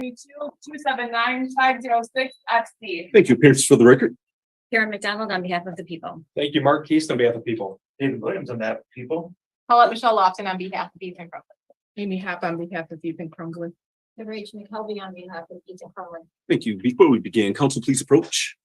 279-506-XD. Thank you. Appearances for the record. Karen McDonald on behalf of the people. Thank you, Mark Keast on behalf of people. David Williams on that, people. Paulette Michelle Lofton on behalf of Ethan Crumbley. Amy Happ on behalf of Ethan Crumbley. Rach McKelvey on behalf of Ethan Crumbley. Thank you. Before we begin, council, please approach.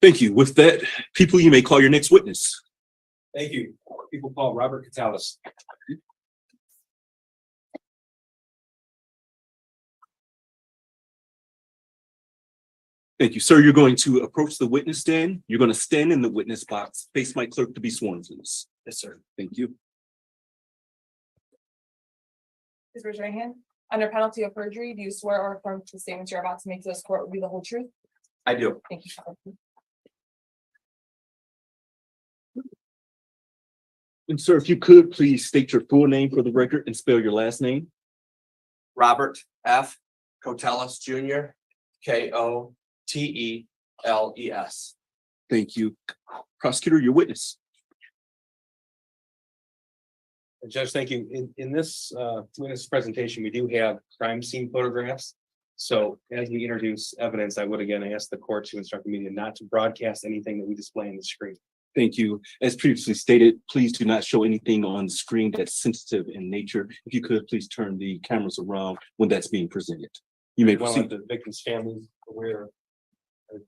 Thank you. With that, people, you may call your next witness. Thank you. People call Robert Catalis. Thank you, sir. You're going to approach the witness stand. You're going to stand in the witness box. Face my clerk to be sworn, please. Yes, sir. Thank you. Please raise your right hand. Under penalty of perjury, do you swear or affirm the statements you're about to make to this court will be the whole truth? I do. Thank you. And sir, if you could please state your full name for the record and spell your last name. Robert F. Cotelis Jr. Koteles. Thank you. Prosecutor, your witness. Judge, thank you. In this witness presentation, we do have crime scene photographs. So as we introduce evidence, I would again ask the court to instruct the media not to broadcast anything that we display on the screen. Thank you. As previously stated, please do not show anything on the screen that's sensitive in nature. If you could, please turn the cameras around when that's being presented. You may Want proceed. the victim's families aware.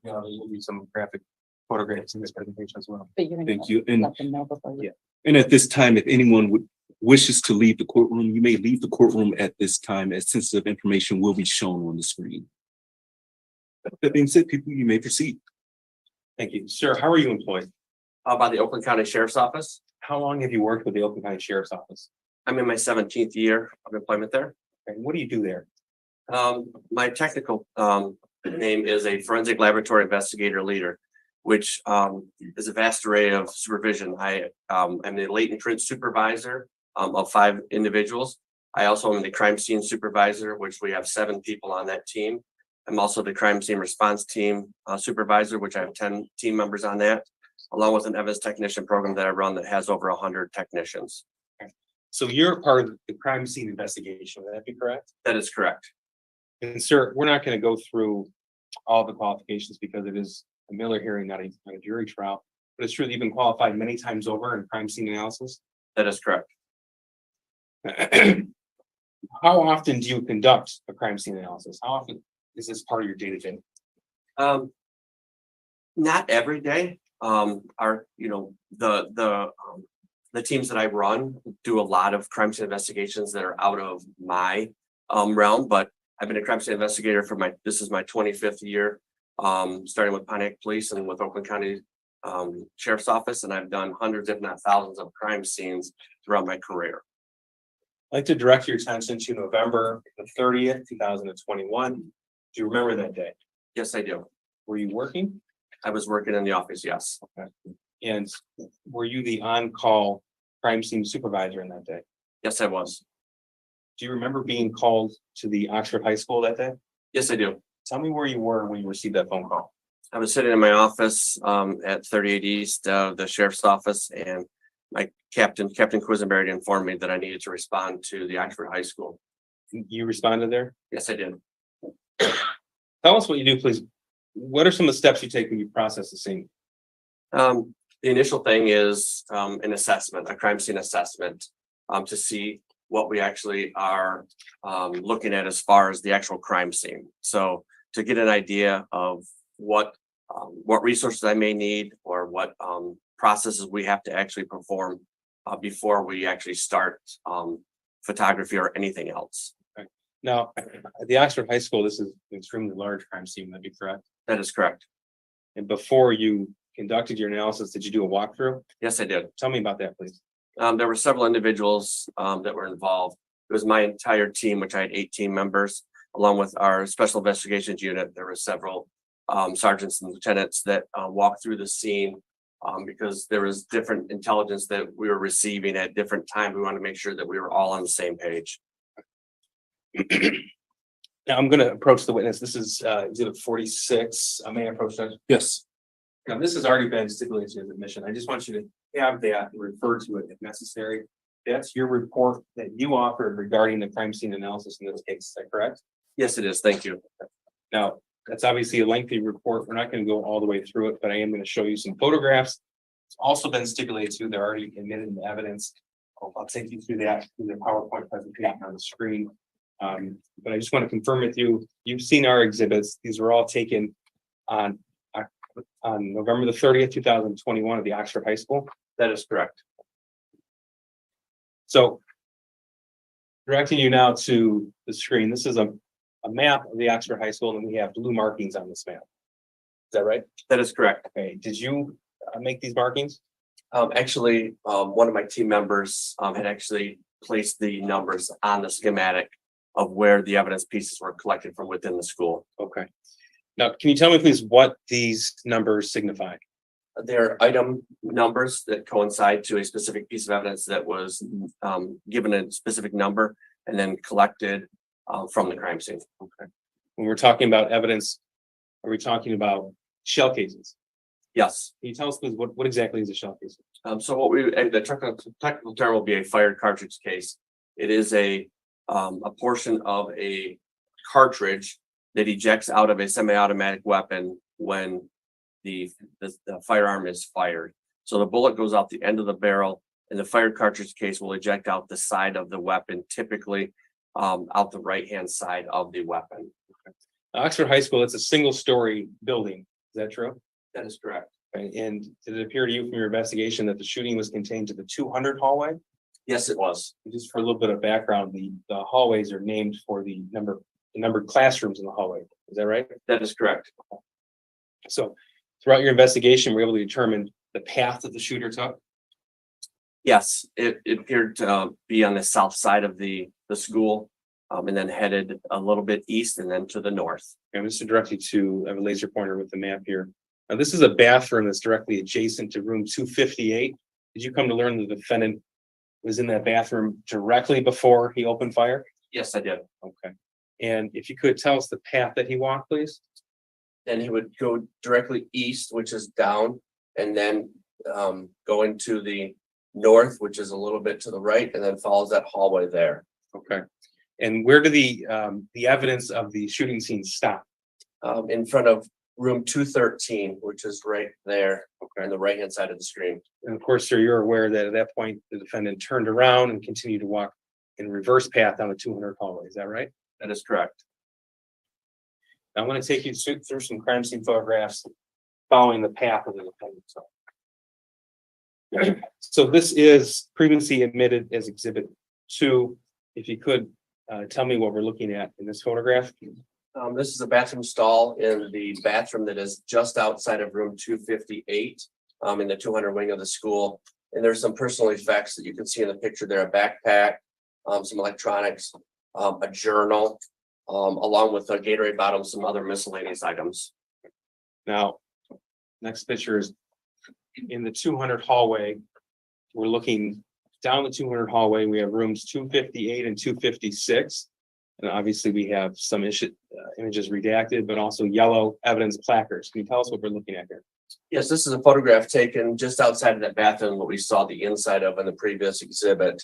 There will be some graphic photographs in this presentation as well. But you're gonna Thank you. And, let them know before you. and at this time, if anyone wishes to leave the courtroom, you may leave the courtroom at this time, as sensitive information will be shown on the screen. That being said, people, you may proceed. Thank you. Sir, how are you employed? By the Oakland County Sheriff's Office. How long have you worked with the Oakland County Sheriff's Office? I'm in my 17th year of employment there. And what do you do there? My technical name is a forensic laboratory investigator leader, which is a vast array of supervision. I'm the latent print supervisor of 5 individuals. I also am the crime scene supervisor, which we have 7 people on that team. I'm also the crime scene response team supervisor, which I have 10 team members on that, along with an evidence technician program that I run that has over 100 technicians. So you're part of the crime scene investigation, would that be correct? That is correct. And sir, we're not going to go through all the qualifications because it is a Miller hearing, not a jury trial. But it's true that you've been qualified many times over in crime scene analysis. That is correct. How often do you conduct a crime scene analysis? How often is this part of your day-to-day? Not every day. The teams that I run do a lot of crime scene investigations that are out of my realm, but I've been a crime scene investigator for this is my 25th year, starting with Pontiac Police and with Oakland County Sheriff's Office, and I've done hundreds, if not thousands, of crime scenes throughout my career. I'd like to direct your attention to November the 30th, 2021. Do you remember that day? Yes, I do. Were you working? I was working in the office, yes. Okay. And were you the on-call crime scene supervisor in that day? Yes, I was. Do you remember being called to the Oxford High School that day? Yes, I do. Tell me where you were when you received that phone call. I was sitting in my office at 38 East of the Sheriff's Office, and my Captain Quisenberry informed me that I needed to respond to the Oxford High School. You responded there? Yes, I did. Tell us what you do, please. What are some of the steps you take when you process the scene? The initial thing is an assessment, a crime scene assessment, to see what we actually are looking at as far as the actual crime scene. So to get an idea of what resources I may need or what processes we have to actually perform before we actually start photography or anything else. Okay. Now, at the Oxford High School, this is an extremely large crime scene, that'd be correct. That is correct. And before you conducted your analysis, did you do a walkthrough? Yes, I did. Tell me about that, please. There were several individuals that were involved. It was my entire team, which I had 18 members, along with our special investigations unit. There were several sergeants and lieutenants that walked through the scene because there was different intelligence that we were receiving at different times. We wanted to make sure that we were all on the same page. Now I'm going to approach the witness. This is exhibit 46. I may approach that. Yes. Now, this has already been stipulated as admission. I just want you to have that, refer to it if necessary. That's your report that you offered regarding the crime scene analysis in this case. Is that correct? Yes, it is. Thank you. Now, that's obviously a lengthy report. We're not going to go all the way through it, but I am going to show you some photographs. It's also been stipulated too. They're already admitted into evidence. I'll take you through that through the PowerPoint presentation on the screen. But I just want to confirm with you, you've seen our exhibits. These were all taken on November the 30th, 2021 at the Oxford High School. That is correct. So directing you now to the screen, this is a map of the Oxford High School, and we have blue markings on this map. Is that right? That is correct. Okay, did you make these markings? Actually, one of my team members had actually placed the numbers on the schematic of where the evidence pieces were collected from within the school. Okay. Now, can you tell me please what these numbers signify? They're item numbers that coincide to a specific piece of evidence that was given a specific number and then collected from the crime scene. Okay. When we're talking about evidence, are we talking about shell cases? Yes. Can you tell us please what exactly is a shell case? So what the technical term will be a fired cartridge case. It is a portion of a cartridge that ejects out of a semi-automatic weapon when the firearm is fired. So the bullet goes out the end of the barrel, and the fired cartridge case will eject out the side of the weapon, typically out the right-hand side of the weapon. Oxford High School, it's a single-story building. Is that true? That is correct. Okay. And did it appear to you from your investigation that the shooting was contained to the 200 hallway? Yes, it was. Just for a little bit of background, the hallways are named for the numbered classrooms in the hallway. Is that right? That is correct. So throughout your investigation, we're able to determine the path that the shooter took. Yes, it appeared to be on the south side of the school and then headed a little bit east and then to the north. And just to direct you to I have a laser pointer with the map here. Now, this is a bathroom that's directly adjacent to room 258. Did you come to learn the defendant was in that bathroom directly before he opened fire? Yes, I did. Okay. And if you could tell us the path that he walked, please. Then he would go directly east, which is down, and then go into the north, which is a little bit to the right, and then follows that hallway there. Okay. And where do the evidence of the shooting scene stop? In front of room 213, which is right there on the right-hand side of the screen. And of course, sir, you're aware that at that point, the defendant turned around and continued to walk in reverse path down the 200 hallway. Is that right? That is correct. Now, I'm going to take you through some crime scene photographs following the path of the defendant. So this is previously admitted as Exhibit 2. If you could tell me what we're looking at in this photograph. This is a bathroom stall in the bathroom that is just outside of room 258 in the 200 wing of the school. And there's some personal effects that you can see in the picture there, a backpack, some electronics, a journal, along with a Gatorade bottle, some other miscellaneous items. Now, next picture is in the 200 hallway. We're looking down the 200 hallway. We have rooms 258 and 256. And obviously we have some images redacted, but also yellow evidence placards. Can you tell us what we're looking at here? Yes, this is a photograph taken just outside of that bathroom, what we saw the inside of in the previous exhibit.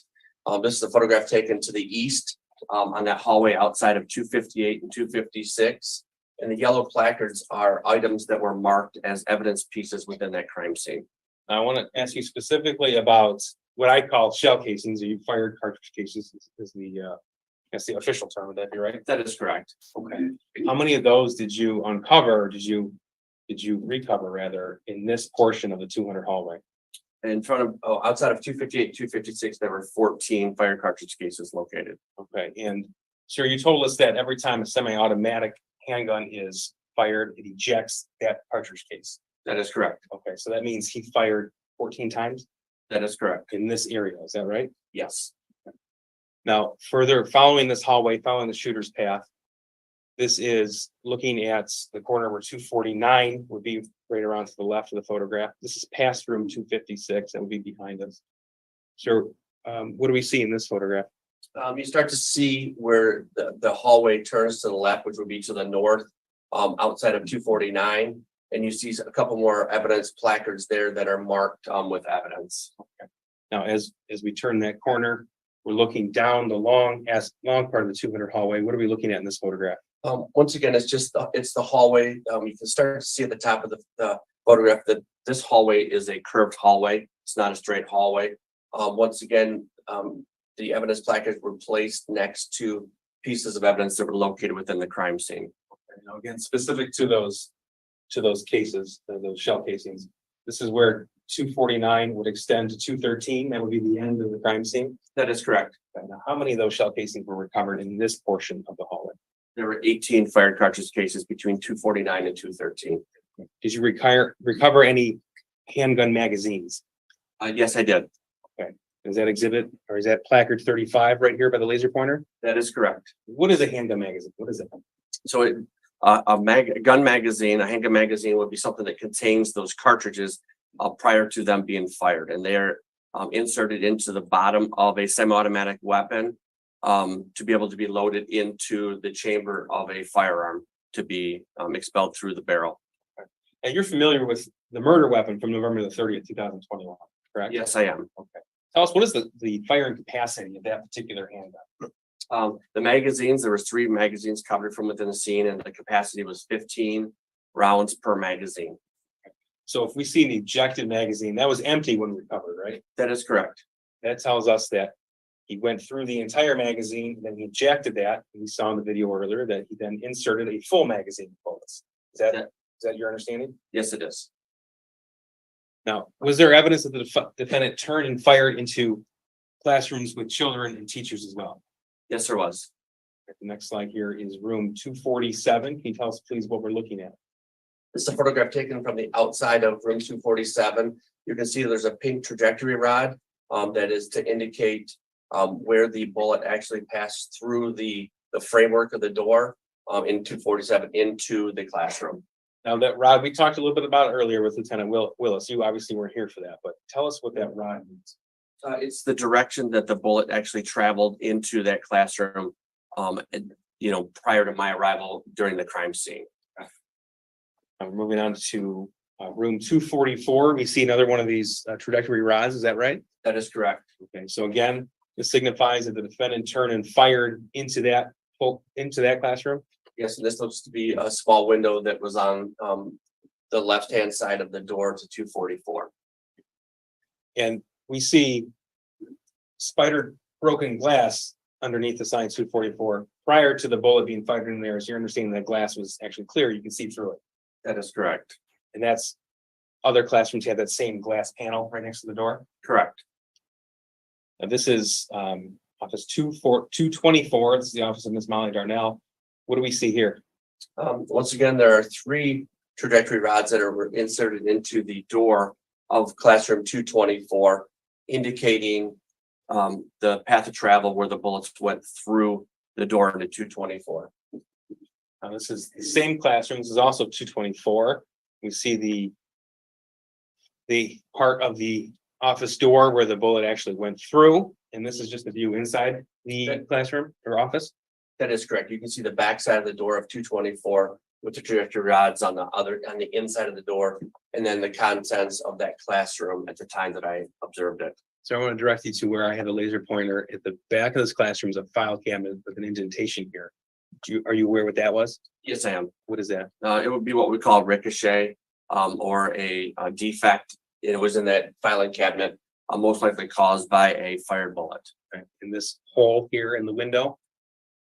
This is a photograph taken to the east on that hallway outside of 258 and 256. And the yellow placards are items that were marked as evidence pieces within that crime scene. I want to ask you specifically about what I call shell casings, or you fired cartridge cases that's the official term. Would that be right? That is correct. Okay. How many of those did you uncover? Did you recover rather in this portion of the 200 hallway? In front of, outside of 258, 256, there were 14 fire cartridge cases located. Okay. And Sir, you told us that every time a semi-automatic handgun is fired, it ejects that cartridge case. That is correct. Okay, so that means he fired 14 times That is correct. in this area, is that right? Yes. Now, further following this hallway, following the shooter's path. This is looking at the corner where 249 would be right around to the left of the photograph. This is past room 256 that would be behind us. So, what do we see in this photograph? You start to see where the hallway turns to the left, which would be to the north, outside of 249. And you see a couple more evidence placards there that are marked, with evidence. Now, as we turn that corner, we're looking down the long part of the 200 hallway. What are we looking at in this photograph? Once again, it's the hallway. You can start to see at the top of the photograph that this hallway is a curved hallway. It's not a straight hallway. Once again, the evidence placards were placed next to pieces of evidence that were located within the crime scene. Now, again, specific to those cases, those shell casings, this is where 249 would extend to 213. That would be the end of the crime scene. That is correct. Now, how many of those shell casings were recovered in this portion of the hallway? There were 18 fired cartridge cases between 249 and 213. Did you recover any handgun magazines? Yes, I did. Is that exhibit or is that placard 35 right here by the laser pointer? That is correct. What is a handgun magazine? What is it? So a gun magazine, a handgun magazine would be something that contains those cartridges prior to them being fired, and they're inserted into the bottom of a semi-automatic weapon to be able to be loaded into the chamber of a firearm to be expelled through the barrel. And you're familiar with the murder weapon from November the 30th, 2021, correct? Yes, I am. Okay. Tell us, what is the firing capacity of that particular handgun? The magazines, there was 3 magazines covered from within the scene, and the capacity was 15 rounds per magazine. So if we see an ejected magazine, that was empty when recovered, right? That is correct. That tells us that he went through the entire magazine, then he ejected that. We saw in the video earlier that he then inserted a full magazine of bullets. Is that your understanding? Yes, it is. Now, was there evidence that the defendant turned and fired into classrooms with children and teachers as well? Yes, there was. The next slide here is room 247. Can you tell us please what we're looking at? This is a photograph taken from the outside of room 247. You can see there's a pink trajectory rod that is to indicate where the bullet actually passed through the framework of the door in 247 into the classroom. Now that rod, we talked a little bit about earlier with Lieutenant Willis. You obviously weren't here for that, but tell us what that rod means. It's the direction that the bullet actually traveled into that classroom, prior to my arrival during the crime scene. Moving on to room 244, we see another one of these trajectory rods. Is that right? That is correct. Okay, so again, this signifies that the defendant turned and fired into that classroom. Yes, and this looks to be a small window that was on the left-hand side of the door to 244. And we see spider broken glass underneath the sign 244 prior to the bullet being fired in there. So you're understanding that glass was actually clear. You can see through it. That is correct. And that's other classrooms have that same glass panel right next to the door. Correct. Now this is office 224. This is the office of Miss Molly Darnell. What do we see here? Once again, there are 3 trajectory rods that are inserted into the door of classroom 224, indicating the path of travel where the bullets went through the door into 224. Now this is the same classroom. This is also 224. We see the part of the office door where the bullet actually went through. And this is just a view inside the classroom or office. That is correct. You can see the back side of the door of 224 with the trajectory rods on the inside of the door, and then the contents of that classroom at the time that I observed it. So I want to direct you to where I had a laser pointer at the back of this classroom is a file cabinet with an indentation here. Are you aware what that was? Yes, I am. What is that? It would be what we call ricochet or a defect. It was in that filing cabinet, most likely caused by a fired bullet. Okay. In this hole here in the window,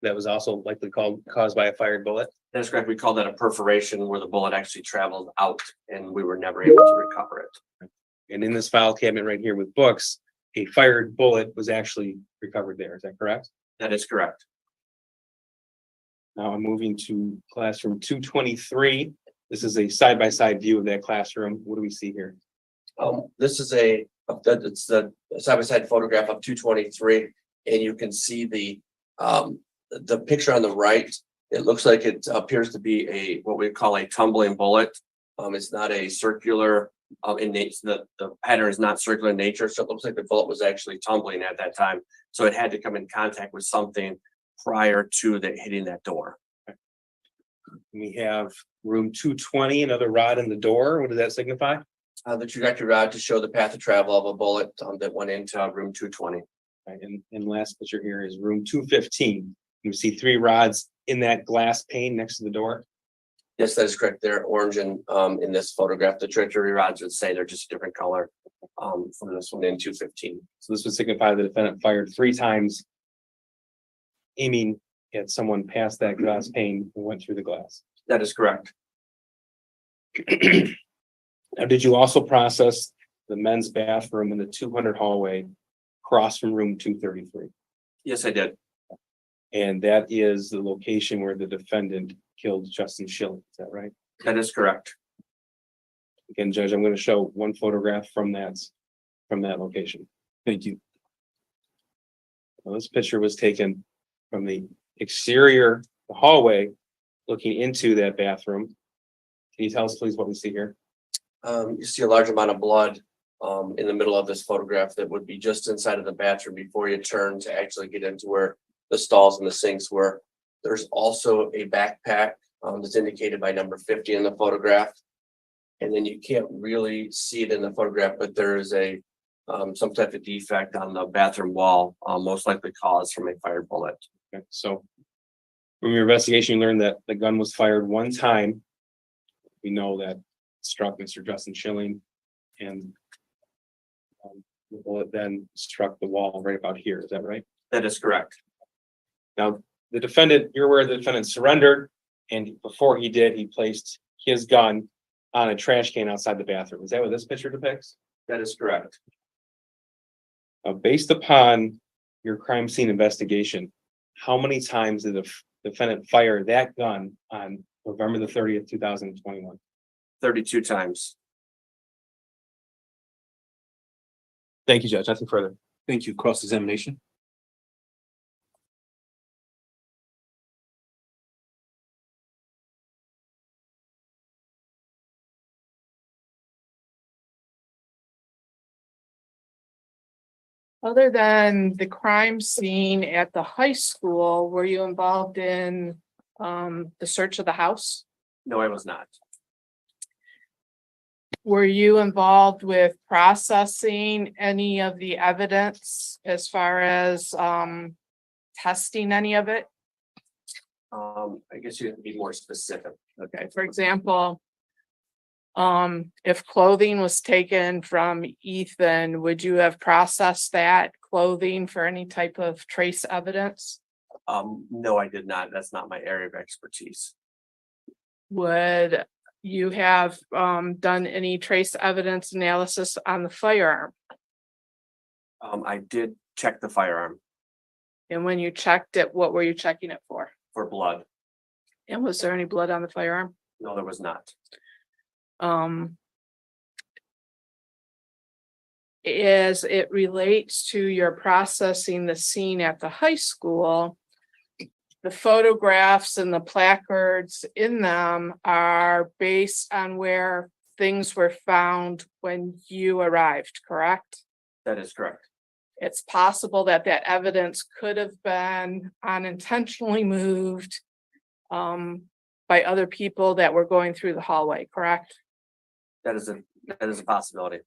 that was also likely caused by a fired bullet. That's correct. We call that a perforation where the bullet actually traveled out and we were never able to recover it. And in this file cabinet right here with books, a fired bullet was actually recovered there. Is that correct? That is correct. Now I'm moving to classroom 223. This is a side-by-side view of that classroom. What do we see here? This is it's the side-by-side photograph of 223, and you can see the picture on the right. It looks like it appears to be what we call a tumbling bullet. It's not a circular in nature. The pattern is not circular in nature, so it looks like the bullet was actually tumbling at that time. So it had to come in contact with something prior to hitting that door. We have room 220, another rod in the door. What does that signify? The trajectory rod to show the path of travel of a bullet that went into room 220. Right, and last picture here is room 215. You see 3 rods in that glass pane next to the door. Yes, that is correct. They're orange and in this photograph. The trajectory rods would say they're just a different color from this one in 215. So this would signify the defendant fired 3 times, aiming at someone past that glass pane and went through the glass. That is correct. Now, did you also process the men's bathroom in the 200 hallway across from room 233? Yes, I did. And that is the location where the defendant killed Justin Schilling. Is that right? That is correct. Again, Judge, I'm going to show one photograph from that location. Thank you. Well, this picture was taken from the exterior hallway looking into that bathroom. Can you tell us please what we see here? You see a large amount of blood in the middle of this photograph that would be just inside of the bathroom before you turn to actually get into where the stalls and the sinks were. There's also a backpack that's indicated by number 50 in the photograph. And then you can't really see it in the photograph, but there is some type of defect on the bathroom wall, most likely caused from a fired bullet. Okay, so from your investigation, you learned that the gun was fired 1 time. We know that it struck Mr. Justin Schilling, and the bullet then struck the wall right about here. Is that right? That is correct. Now, the defendant, you're aware the defendant surrendered, and before he did, he placed his gun on a trash can outside the bathroom. Is that what this picture depicts? That is correct. Now, based upon your crime scene investigation, how many times did the defendant fire that gun on November the 30th, 2021? 32 times. Thank you, Judge. Nothing further. Thank you. Cross-examination. Other than the crime scene at the high school, were you involved in the search of the house? No, I was not. Were you involved with processing any of the evidence as far as testing any of it? I guess you have to be more specific. Okay, for example, if clothing was taken from Ethan, would you have processed that clothing for any type of trace evidence? No, I did not. That's not my area of expertise. Would you have done any trace evidence analysis on the firearm? I did check the firearm And when you checked it, what were you checking it for? for blood. And was there any blood on the firearm? No, there was not. As it relates to your processing the scene at the high school, the photographs and the placards in them are based on where things were found when you arrived, correct? That is correct. It's possible that that evidence could have been unintentionally moved by other people that were going through the hallway, correct? That is a possibility.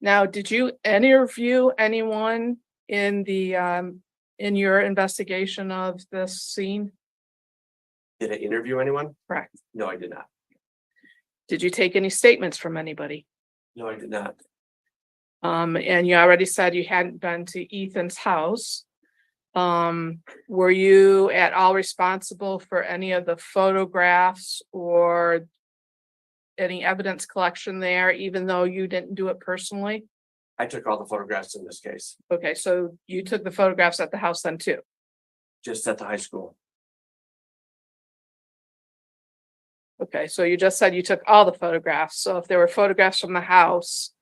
Now, did you interview anyone in in your investigation of this scene? Did I interview anyone? Correct. No, I did not. Did you take any statements from anybody? No, I did not. And you already said you hadn't been to Ethan's house. Were you at all responsible for any of the photographs or any evidence collection there, even though you didn't do it personally? I took all the photographs in this case, Okay, so you took the photographs at the house then too. just at the high school. Okay, so you just said you took all the photographs. So if there were photographs from the house,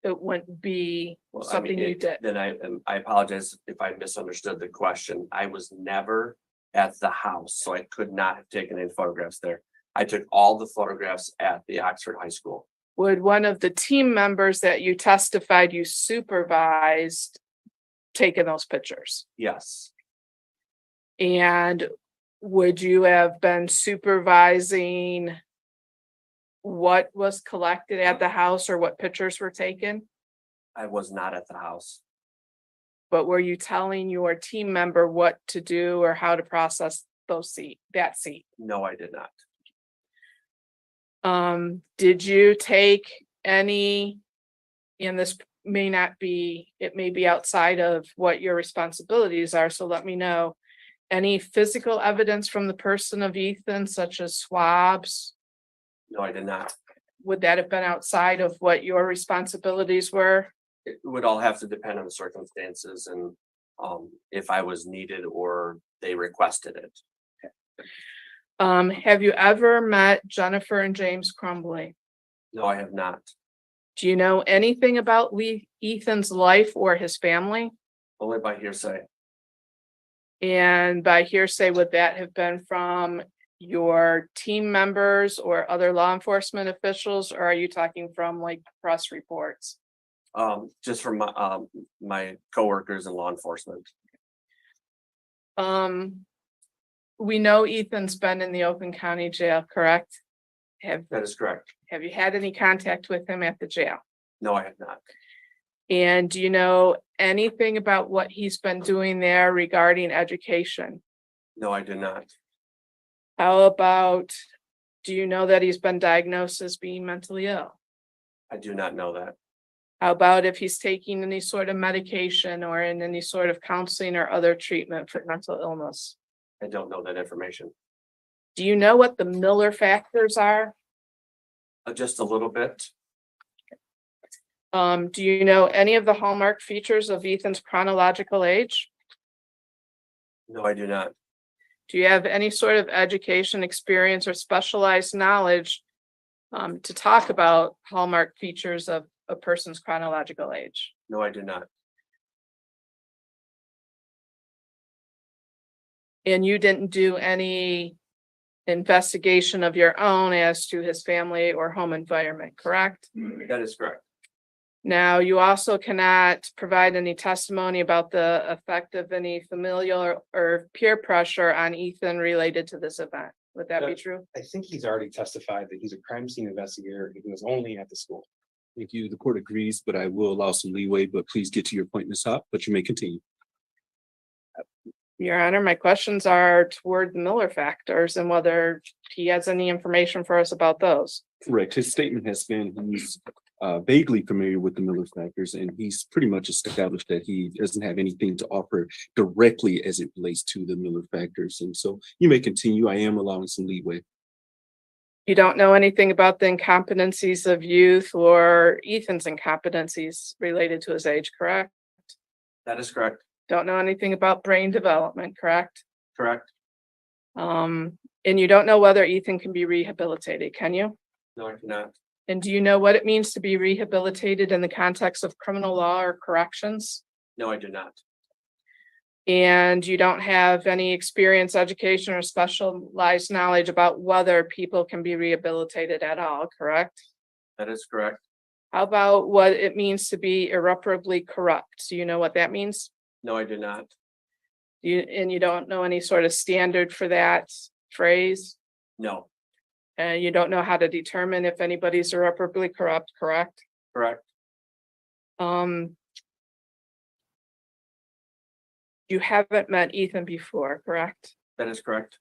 it wouldn't be Well, I mean, something you did. Then I apologize if I misunderstood the question. I was never at the house, so I could not have taken any photographs there. I took all the photographs at the Oxford High School. Would one of the team members that you testified you supervised taken those pictures? Yes, And would you have been supervising what was collected at the house or what pictures were taken? I was not at the house. But were you telling your team member what to do or how to process that seat? No, I did not. Did you take any, and this may not be, it may be outside of what your responsibilities are, so let me know. Any physical evidence from the person of Ethan, such as swabs? No, I did not. Would that have been outside of what your responsibilities were? It would all have to depend on the circumstances and if I was needed or they requested it. Have you ever met Jennifer and James Crumbley? No, I have not. Do you know anything about Ethan's life or his family? Only by hearsay. And by hearsay, would that have been from your team members or other law enforcement officials, or are you talking from like press reports? Just from my coworkers in law enforcement. We know Ethan's been in the Oakland County Jail, correct? That is correct. Have you had any contact with him at the jail? No, I have not. And do you know anything about what he's been doing there regarding education? No, I do not. How about, do you know that he's been diagnosed as being mentally ill? I do not know that. How about if he's taking any sort of medication or in any sort of counseling or other treatment for mental illness? I don't know that information. Do you know what the Miller factors are? Just a little bit. Do you know any of the hallmark features of Ethan's chronological age? No, I do not. Do you have any sort of education, experience, or specialized knowledge to talk about hallmark features of a person's chronological age? No, I do not. And you didn't do any investigation of your own as to his family or home environment, correct? That is correct. Now, you also cannot provide any testimony about the effect of any familial or peer pressure on Ethan related to this event. Would that be true? I think he's already testified that he's a crime scene investigator and he was only at the school. Thank you. The court agrees, but I will allow some leeway, but please get to your point, Ms. Hop, but you may continue. Your Honor, my questions are toward the Miller factors and whether he has any information for us about those. Correct. His statement has been he's vaguely familiar with the Miller factors, and he's pretty much established that he doesn't have anything to offer directly as it relates to the Miller factors. And so you may continue. I am allowing some leeway. You don't know anything about the incompetencies of youth or Ethan's incompetencies related to his age, correct? That is correct. Don't know anything about brain development, correct? Correct. And you don't know whether Ethan can be rehabilitated, can you? No, I cannot. And do you know what it means to be rehabilitated in the context of criminal law or corrections? No, I do not. And you don't have any experience, education, or specialized knowledge about whether people can be rehabilitated at all, correct? That is correct. How about what it means to be irreparably corrupt? Do you know what that means? No, I do not. And you don't know any sort of standard for that phrase? No. And you don't know how to determine if anybody's irreparably corrupt, correct? Correct. You haven't met Ethan before, correct? That is correct.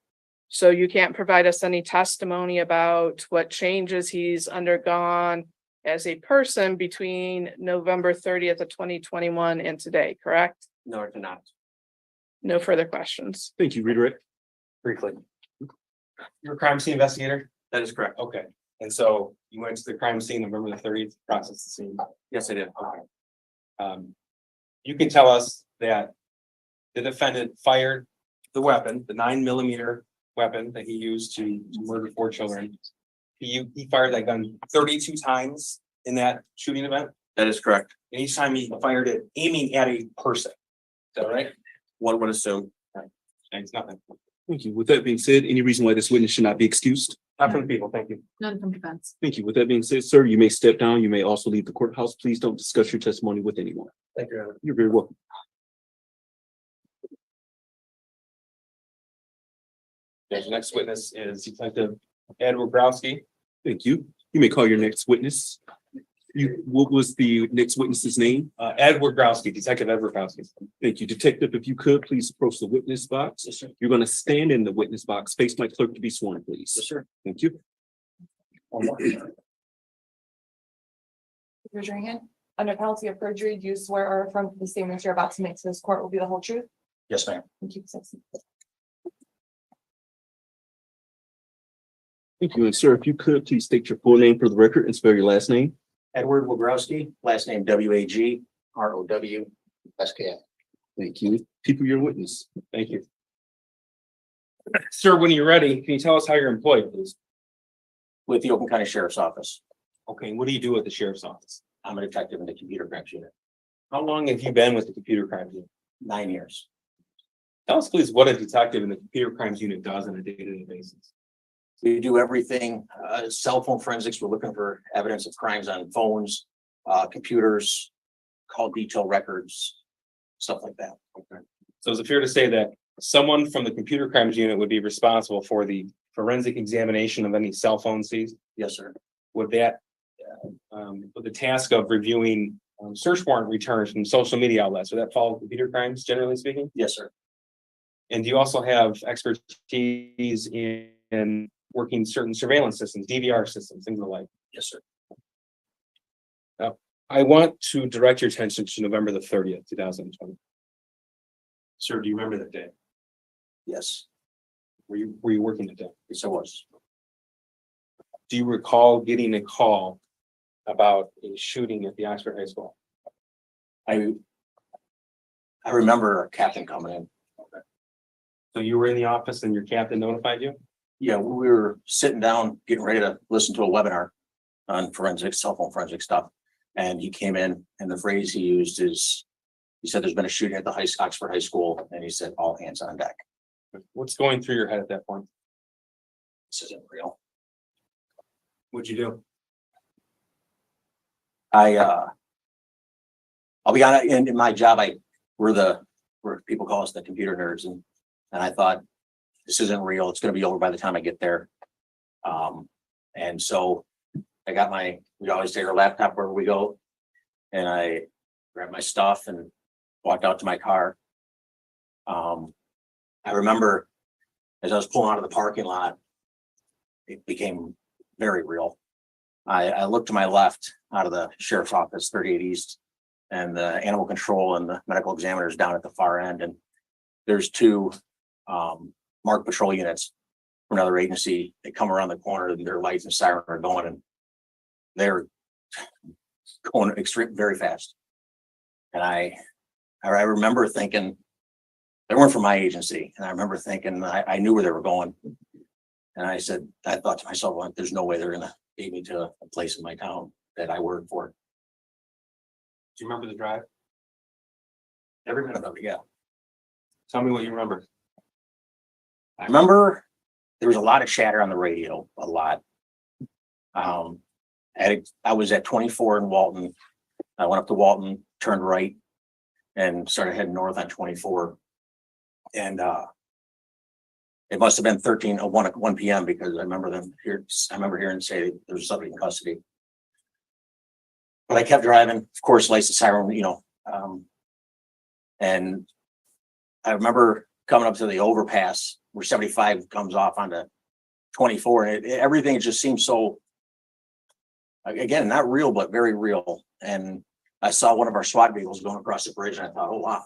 So you can't provide us any testimony about what changes he's undergone as a person between November 30th of 2021 and today, correct? No, I cannot. No further questions. Thank you. Redirect. Briefly. You're a crime scene investigator? That is correct. Okay. And so you went to the crime scene November the 30th, process the scene. Yes, I did. Okay. You can tell us that the defendant fired the weapon, the 9mm weapon that he used to murder 4 children, he fired that gun 32 times in that shooting event, That is correct. and each time he fired it aiming at a person. Is that right? One would assume. Thanks, nothing. Thank you. With that being said, any reason why this witness should not be excused? Not from the people, thank you. None from defense. Thank you. With that being said, sir, you may step down. You may also leave the courthouse. Please don't discuss your testimony with anyone. Thank you, Your Honor. You're very welcome. The next witness is Detective Ed Wobrowski. Thank you. You may call your next witness. What was the next witness's name? Ed Wobrowski, Detective Ed Wobrowski. Thank you. Detective, if you could, please approach the witness box. Yes, sir. You're going to stand in the witness box, face my clerk to be sworn, please. Yes, sir. Thank you. Raise your hand. Under penalty of perjury, do you swear or affirm that the statements you're about to make to this court will be the whole truth? Yes, ma'am. Thank you. Thank you. And sir, if you could, please state your full name for the record and spell your last name. Edward Wobrowski, last name WAGROWSKI. Thank you. People, your witness. Thank you. Sir, when you're ready, can you tell us how you're employed, please? With the Oakland County Sheriff's Office. Okay, what do you do at the sheriff's office? I'm a detective in the computer crimes unit, How long have you been with the computer crimes unit? 9 years. Tell us, please, what a detective in the computer crimes unit does on a day-to-day basis. We do everything, cell phone forensics. We're looking for evidence of crimes on phones, computers, call detail records, stuff like that. Okay. So is it fair to say that someone from the computer crimes unit would be responsible for the forensic examination of any cell phone seized? Yes, sir. Would that, with the task of reviewing search warrant returns from social media outlets, would that fall computer crimes, generally speaking? Yes, sir. And do you also have expertise in working certain surveillance systems, DVR systems, things of the like? Yes, sir. I want to direct your attention to November the 30th, 2020. Sir, do you remember that day? Yes. Were you working that day? Yes, I was. Do you recall getting a call about a shooting at the Oxford High School? I remember a captain coming in. So you were in the office and your captain notified you? Yeah, we were sitting down, getting ready to listen to a webinar on forensics, cell phone forensic stuff. And he came in and the phrase he used is, he said, there's been a shooting at the Oxford High School. And he said, all hands on deck. What's going through your head at that point? This isn't real. What'd you do? I'll be honest, in my job, we're people call us the computer nerds. And I thought, this isn't real. It's going to be over by the time I get there. And so I got we always take our laptop wherever we go. And I grabbed my stuff and walked out to my car. I remember as I was pulling out of the parking lot, it became very real. I looked to my left out of the sheriff's office, 38 East, and the animal control and the medical examiners down at the far end. And there's two marked patrol units from another agency. They come around the corner and their lights and siren are going, and they're going very fast. And I remember thinking they weren't from my agency. And I remember thinking I knew where they were going. And I thought to myself, well, there's no way they're going to take me to a place in my town that I work for. Do you remember the drive? Every minute of it, yeah. Tell me what you remember. I remember there was a lot of chatter on the radio, a lot. I was at 24 in Walton. I went up to Walton, turned right, and started heading north on 24. And it must have been 1 p.m. because I remember hearing say there was somebody in custody. But I kept driving, of course, lights the siren, and I remember coming up to the overpass where 75 comes off onto 24, and everything just seemed so, again, not real, but very real. And I saw one of our SWAT vehicles going across the bridge, and I thought, oh wow,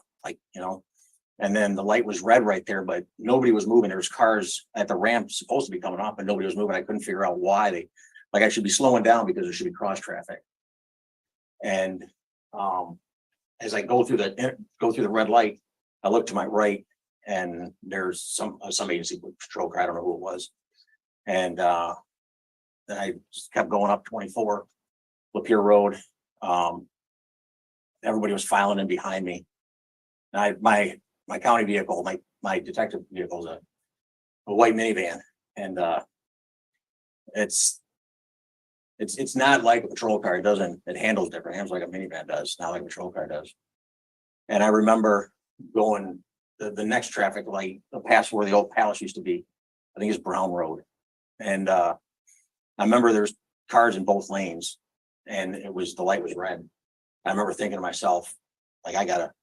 and then the light was red right there, but nobody was moving. There was cars at the ramp supposed to be coming off, but nobody was moving. I couldn't figure out why I should be slowing down because there should be cross traffic. And as I go through the red light, I look to my right, and there's some agency patrol car. I don't know who it was. And then I just kept going up 24, Lapeer Road. Everybody was filing in behind me. And my county vehicle, my detective vehicle is a white minivan, and it's not like a patrol car. It handles different. It handles like a minivan does, not like a patrol car does. And I remember going the next traffic light, past where the old palace used to be. I think it's Brown Road. And I remember there's cars in both lanes, and the light was red. I remember thinking to myself, like, I gotta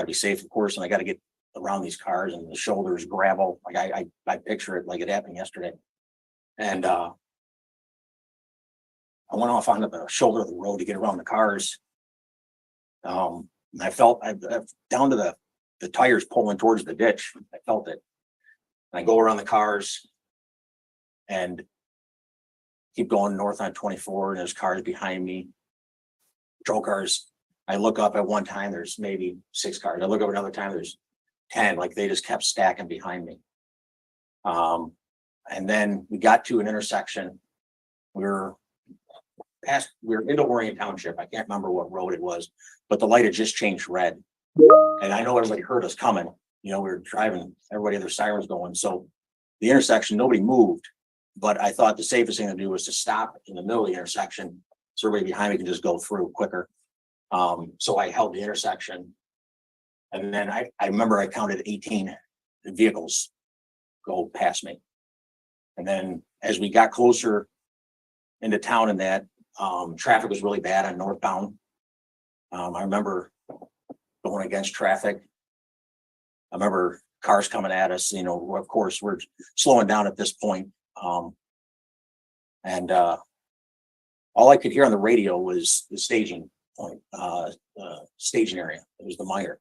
be safe, of course, and I gotta get around these cars, and the shoulders gravel. Like I picture it like it happened yesterday. And I went off onto the shoulder of the road to get around the cars. And I felt down to the tires pulling towards the ditch. I felt it. And I go around the cars and keep going north on 24, and there's cars behind me. Patrol cars. I look up at one time, there's maybe 6 cars. I look up another time, there's 10. Like, they just kept stacking behind me. And then we got to an intersection. We were into Orion Township. I can't remember what road it was, but the light had just changed red. And I know everybody heard us coming. You know, we were driving, everybody had their sirens going. So the intersection, nobody moved, but I thought the safest thing to do was to stop in the middle of the intersection so everybody behind me can just go through quicker. So I held the intersection. And then I remember I counted 18 vehicles go past me. And then as we got closer into town, and that traffic was really bad on northbound. I remember going against traffic. I remember cars coming at us, you know, of course we're slowing down at this point. And all I could hear on the radio was the staging point, staging area. It was the Meyer.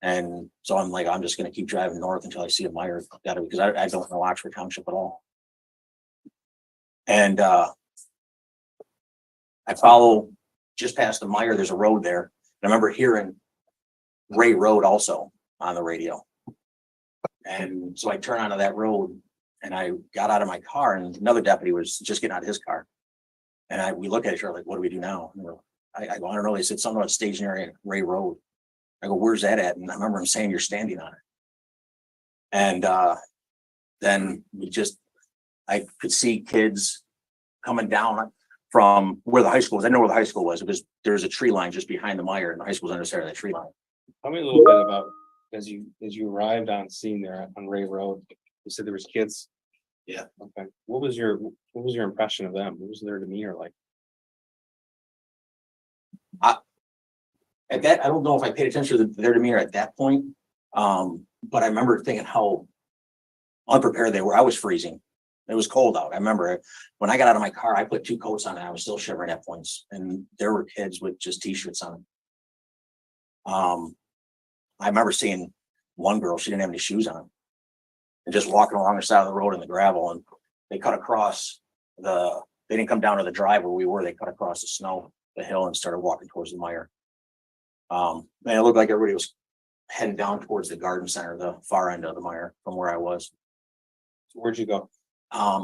And so I'm like, I'm just going to keep driving north until I see a Meyer, because I don't know Oxford Township at all. And I follow just past the Meyer. There's a road there. And I remember hearing Ray Road also on the radio. And so I turned onto that road, and I got out of my car, and another deputy was just getting out of his car. And we look at each other like, what do we do now? And I go, I don't know. They said something about staging area, Ray Road. I go, where's that at? And I remember him saying, you're standing on it. And then I could see kids coming down from where the high school was. I know where the high school was. There's a tree line just behind the Meyer, and the high school's under there, that tree line. Tell me a little bit about, as you arrived on scene there on Ray Road, you said there was kids. Yeah. Okay. What was your impression of them? What was their demeanor like? At that, I don't know if I paid attention to their demeanor at that point. But I remember thinking how unprepared they were. I was freezing. It was cold out. I remember when I got out of my car, I put 2 coats on, and I was still shivering at points. And there were kids with just t-shirts on. I remember seeing one girl, she didn't have any shoes on, and just walking along the side of the road in the gravel, and they cut across they didn't come down to the drive where we were. They cut across the snow, the hill, and started walking towards the Meyer. And it looked like everybody was heading down towards the garden center, the far end of the Meyer from where I was. So where'd you go? I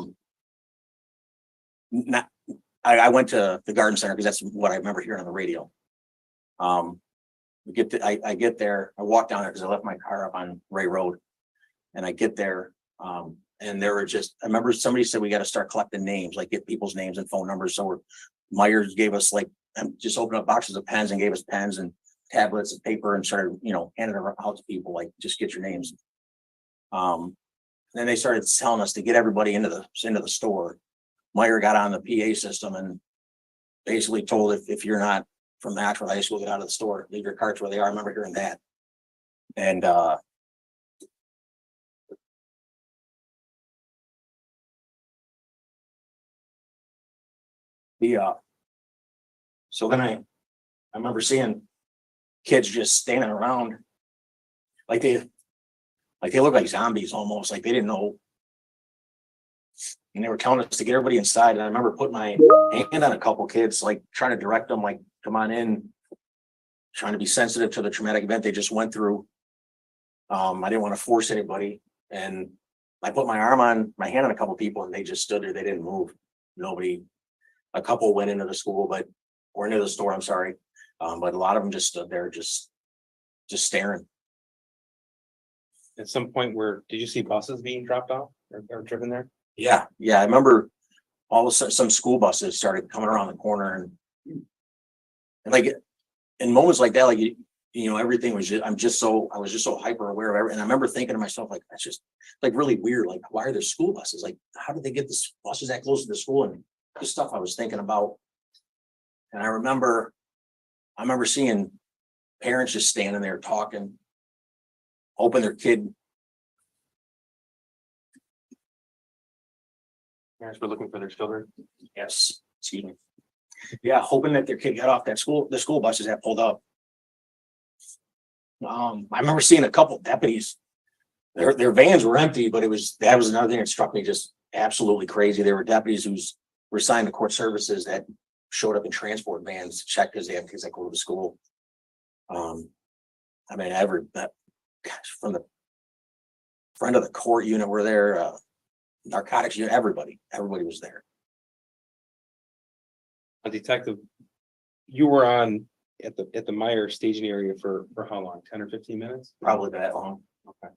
went to the garden center because that's what I remember hearing on the radio. I get there, I walk down there because I left my car up on Ray Road, and I get there, and there were I remember somebody said we got to start collecting names, like get people's names and phone numbers. So Myers gave us just opened up boxes of pens and gave us pens and tablets of paper and started, handing them out to people, like, just get your names. Then they started telling us to get everybody into the store. Meyer got on the PA system and basically told if you're not from the actual high school, get out of the store, leave your carts where they are. I remember hearing that. And so then I remember seeing kids just standing around like they look like zombies almost, like they didn't know. And they were telling us to get everybody inside. And I remember putting my hand on a couple kids, like trying to direct them, like, come on in, trying to be sensitive to the traumatic event they just went through. I didn't want to force anybody. But I put my hand on a couple people and they just stood there. They didn't move. Nobody, a couple went into the school, or into the store, I'm sorry. But a lot of them just stood there, just staring. At some point did you see buses being dropped off or driven there? Yeah. I remember all of a sudden some school buses started coming around the corner and like in moments like that, like, everything was I was just so hyper aware of everything. And I remember thinking to myself, like, that's just like really weird. Like, why are there school buses? Like, how did they get the buses that close to the school? And the stuff I was thinking about. And I remember seeing parents just standing there talking, hoping their kid. Parents were looking for their children. Yes, excuse me. Yeah, hoping that their kid got off the school buses that pulled up. I remember seeing a couple deputies. Their vans were empty, but that was another thing that struck me just absolutely crazy. There were deputies who were assigned to court services that showed up in transport vans to check because they have kids that go to school. I mean, from the front of the court unit were there, narcotics unit, everybody was there. A detective, you were on at the Meyer staging area for how long? 10 or 15 minutes? Probably that long. Okay.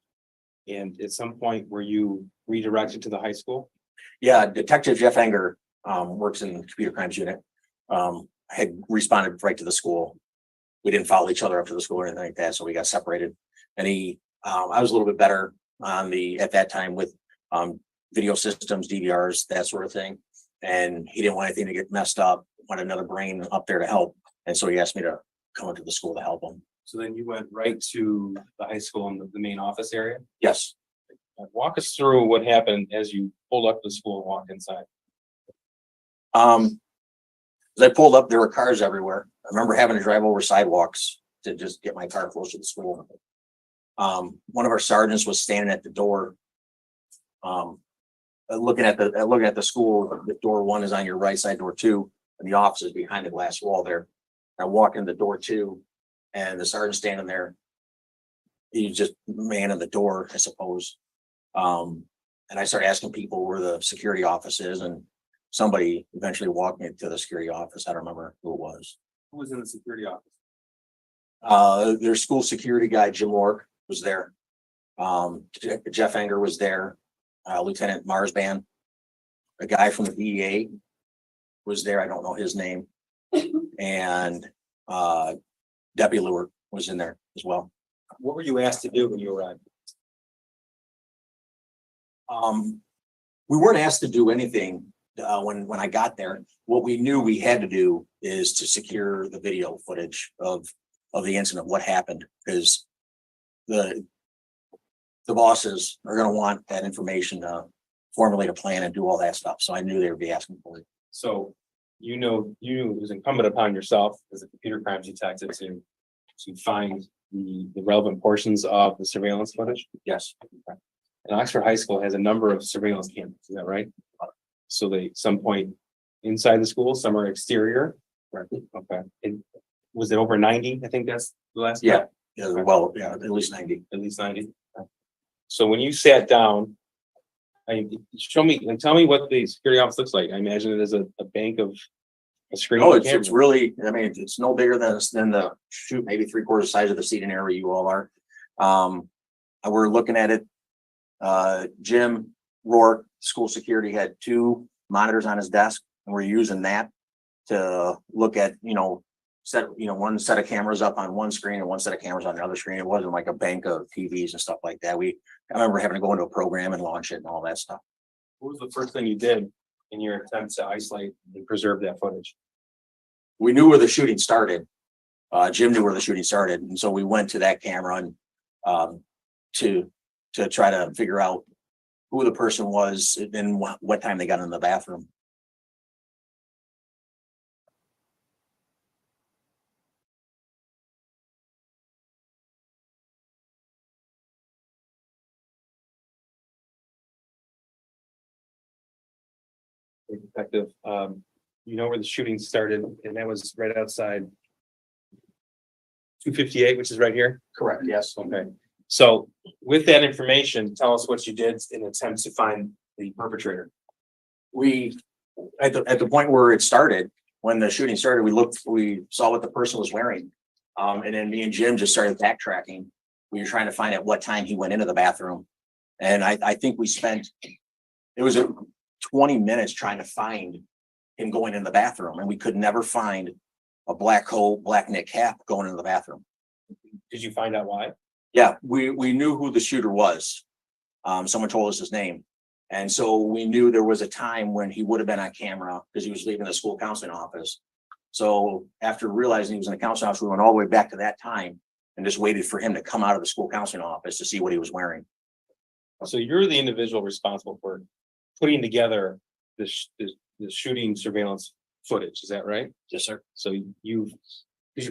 And at some point were you redirected to the high school? Yeah, Detective Jeff Enger works in the computer crimes unit. Had responded right to the school. We didn't follow each other up to the school or anything like that, so we got separated. And I was a little bit better at that time with video systems, DVRs, that sort of thing. And he didn't want anything to get messed up, wanted another brain up there to help. And so he asked me to come into the school to help him. So then you went right to the high school in the main office area? Yes. Walk us through what happened as you pulled up to the school and walked inside. As I pulled up, there were cars everywhere. I remember having to drive over sidewalks to just get my car close to the school. One of our sergeants was standing at the door, looking at the school. The door 1 is on your right side, door 2, and the office is behind the glass wall there. I walk in the door 2, and the sergeant standing there. He's just manning the door, I suppose. And I started asking people where the security office is, and somebody eventually walked me to the security office. I don't remember who it was. Who was in the security office? Their school security guy, Jim Ork, was there. Jeff Enger was there. Lieutenant Marsban, a guy from the DEA was there. I don't know his name. And Deputy Lewert was in there as well. What were you asked to do when you arrived? We weren't asked to do anything when I got there. What we knew we had to do is to secure the video footage of the incident, what happened, because the bosses are going to want that information to formulate a plan and do all that stuff. So I knew they would be asking for it. So you it was incumbent upon yourself as a computer crimes detective to find the relevant portions of the surveillance footage. Yes. Okay. And Oxford High School has a number of surveillance cameras. Is that right? So they some point inside the school, some are exterior. Right. Okay. Was it over 90? I think that's the last. Yeah. Yeah. Well, yeah, at least 90. At least 90. Okay. So when you sat down, tell me what the security office looks like. I imagine it is a bank of a screen. No, it's really, I mean, it's no bigger than the maybe 3/4 size of the seating area you all are. We're looking at it. Jim Rourke, school security, had 2 monitors on his desk, and we're using that to look at, one set of cameras up on one screen and one set of cameras on the other screen. It wasn't like a bank of TVs and stuff like that. I remember having to go into a program and launch it and all that stuff. What was the first thing you did in your attempt to isolate and preserve that footage? We knew where the shooting started. Jim knew where the shooting started, and so we went to that camera and to try to figure out who the person was and what time they got in the bathroom. Detective, you know where the shooting started, and that was right outside 258, which is right here. Correct. Yes. Okay. So with that information, tell us what you did in an attempt to find the perpetrator. We, at the point where it started, when the shooting started, we saw what the person was wearing. And then me and Jim just started backtracking. We were trying to find out what time he went into the bathroom. And I think we spent, it was 20 minutes trying to find him going in the bathroom, and we could never find a black coat, black knit cap going into the bathroom. Did you find out why? Yeah, we knew who the shooter was. Someone told us his name. And so we knew there was a time when he would have been on camera because he was leaving the school counseling office. So after realizing he was in the counseling office, we went all the way back to that time and just waited for him to come out of the school counseling office to see what he was wearing. So you're the individual responsible for putting together the shooting surveillance footage, is that right? Yes, sir. So did you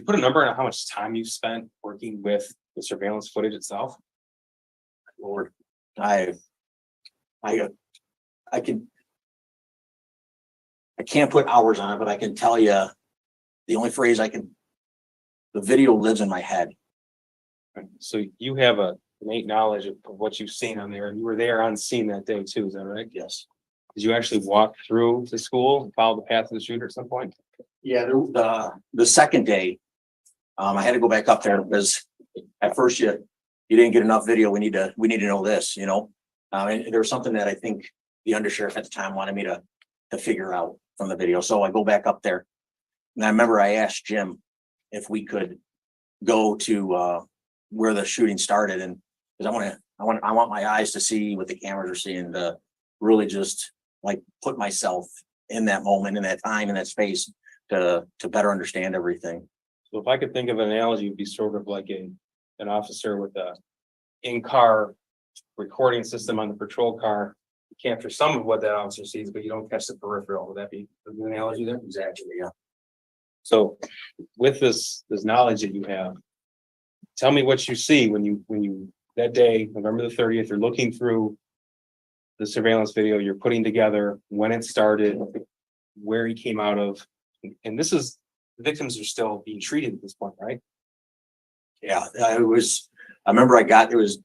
put a number on how much time you spent working with the surveillance footage itself? Lord, I can't put hours on it, but I can tell you the only phrase the video lives in my head. So you have an innate knowledge of what you've seen on there, and you were there on scene that day too, is that right? Yes. Did you actually walk through the school and follow the path of the shooter at some point? Yeah, the second day, I had to go back up there because at first you didn't get enough video. We need to know this, you know. And there was something that I think the undersheriff at the time wanted me to figure out from the video. So I go back up there, and I remember I asked Jim if we could go to where the shooting started, and because I want my eyes to see what the cameras are seeing, to really just like put myself in that moment, in that time, in that space to better understand everything. So if I could think of an analogy, it would be sort of like an officer with a in-car recording system on the patrol car. You capture some of what that officer sees, but you don't catch the peripheral. Would that be the analogy there? Exactly. Yeah. So with this knowledge that you have, tell me what you see when you that day, November the 30th, you're looking through the surveillance video, you're putting together when it started, where he came out of, and this is, the victims are still being treated at this point, right? Yeah, I remember it was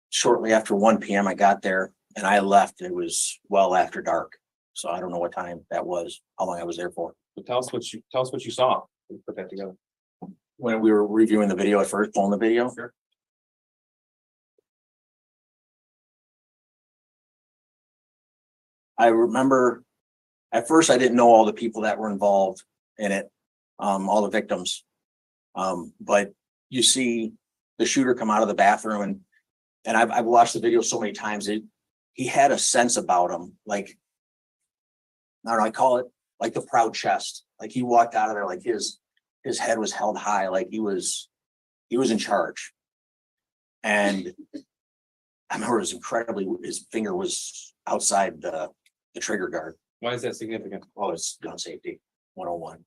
shortly after 1 p.m. I got there and I left. It was well after dark. So I don't know what time that was, how long I was there for. So tell us what you saw when you put that together. When we were reviewing the video at first, pulling the video. Sure. I remember at first I didn't know all the people that were involved in it, all the victims. But you see the shooter come out of the bathroom, and I've watched the video so many times. He had a sense about him, like, I don't know, I call it like the proud chest. Like he walked out of there like his head was held high, like he was in charge. And I remember his finger was outside the trigger guard. Why is that significant? Oh, it's gun safety 101.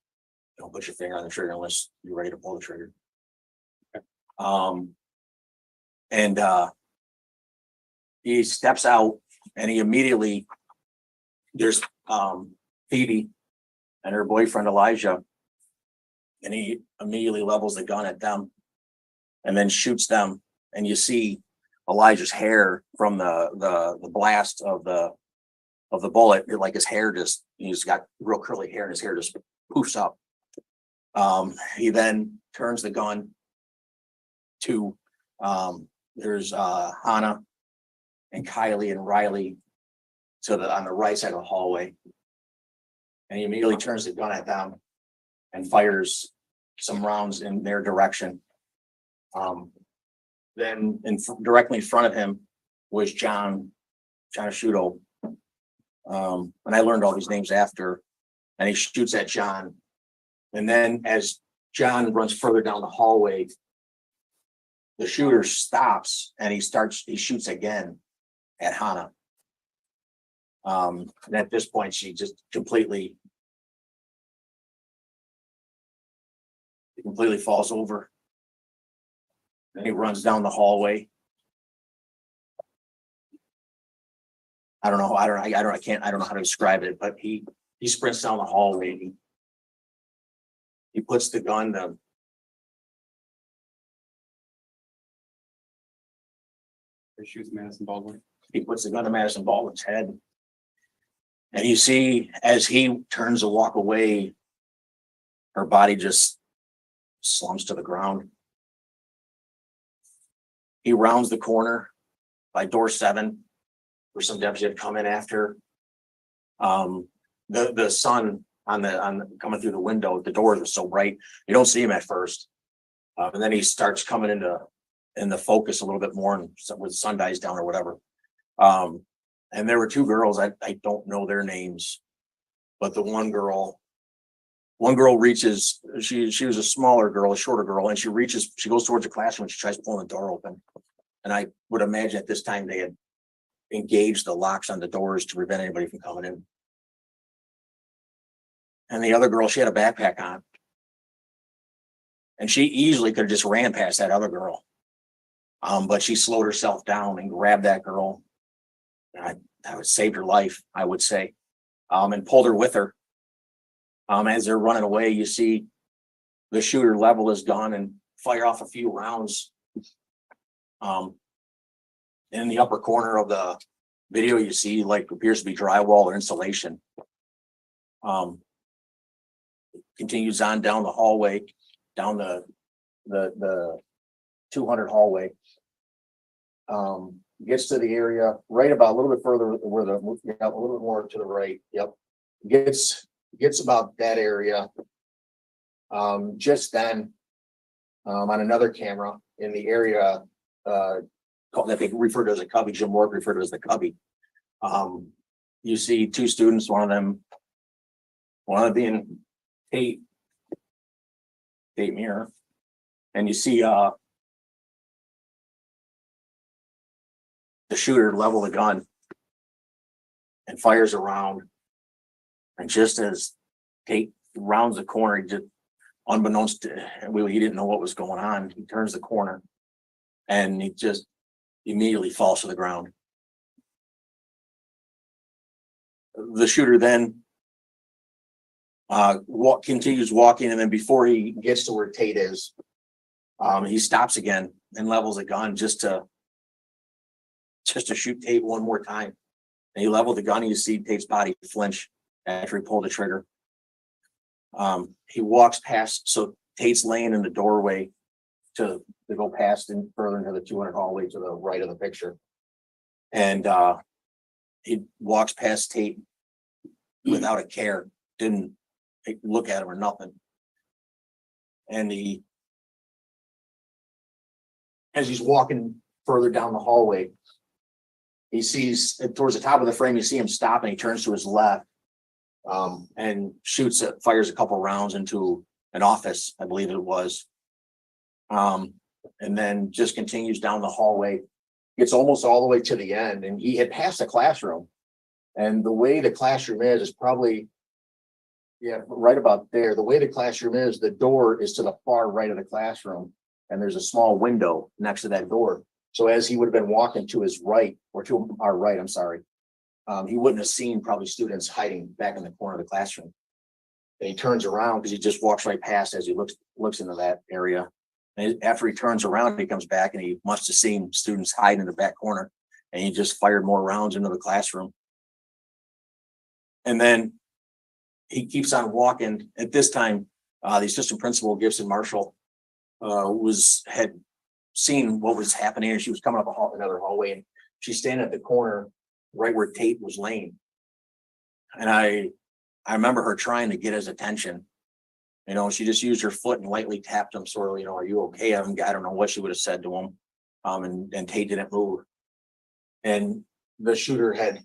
Don't put your finger on the trigger unless you're ready to pull the trigger. And he steps out, and he immediately, there's Phoebe and her boyfriend Elijah, and he immediately levels the gun at them and then shoots them. And you see Elijah's hair from the blast of the bullet, like his hair he's got real curly hair and his hair just poofs up. He then turns the gun to there's Hannah and Kylie and Riley on the right side of the hallway. And he immediately turns the gun at them and fires some rounds in their direction. Then directly in front of him was John Asciutto. And I learned all these names after, and he shoots at John. And then as John runs further down the hallway, the shooter stops and he shoots again at Hannah. And at this point, she just completely falls over. And he runs down the hallway. I don't know how to describe it, but he sprints down the hallway. He puts the gun Shoots Madison Baldwin. He puts the gun to Madison Baldwin's head. And you see, as he turns to walk away, her body just slumps to the ground. He rounds the corner by door 7, where some deputy had come in after. The sun on coming through the window, the doors are so bright, you don't see him at first. And then he starts coming in the focus a little bit more, and when the sun dies down or whatever. And there were 2 girls, I don't know their names, but the one girl reaches, she was a smaller girl, a shorter girl, and she goes towards the classroom and she tries pulling the door open. And I would imagine at this time they had engaged the locks on the doors to prevent anybody from coming in. And the other girl, she had a backpack on. And she easily could have just ran past that other girl. But she slowed herself down and grabbed that girl. And that would saved her life, I would say. And pulled her with her. As they're running away, you see the shooter level his gun and fire off a few rounds. In the upper corner of the video, you see like appears to be drywall or insulation. Continues on down the hallway, down the 200 hallway. Gets to the area right about a little bit further where a little bit more to the right. Yep. Gets about that area. Just then, on another camera in the area, that they refer to as a cubby, Jim Ward referred to as the cubby. You see 2 students, one of them being Tate Mirror, and you see the shooter level the gun and fires around. And just as Tate rounds the corner, he just, unbeknownst to him, he didn't know what was going on. He turns the corner and he just immediately falls to the ground. The shooter then continues walking, and then before he gets to where Tate is, he stops again and levels a gun just to shoot Tate one more time. And he leveled the gun, and you see Tate's body flinch after he pulled the trigger. He walks past, so Tate's laying in the doorway to go past and further into the 200 hallway to the right of the picture. And he walks past Tate without a care, didn't look at him or nothing. And as he's walking further down the hallway, he sees towards the top of the frame, you see him stop, and he turns to his left and fires a couple rounds into an office, I believe it was. And then just continues down the hallway, gets almost all the way to the end, and he had passed the classroom. And the way the classroom is probably, right about there. The way the classroom is, the door is to the far right of the classroom, and there's a small window next to that door. So as he would have been walking to his right, or to our right, I'm sorry, he wouldn't have seen probably students hiding back in the corner of the classroom. And he turns around because he just walks right past as he looks into that area. And after he turns around, he comes back, and he must have seen students hiding in the back corner, and he just fired more rounds into the classroom. And then he keeps on walking. At this time, the assistant principal, Gibson Marshall, had seen what was happening, and she was coming up another hallway, and she's standing at the corner right where Tate was laying. And I remember her trying to get his attention. She just used her foot and lightly tapped him, sort of, are you okay? I don't know what she would have said to him. And Tate didn't move. And the shooter had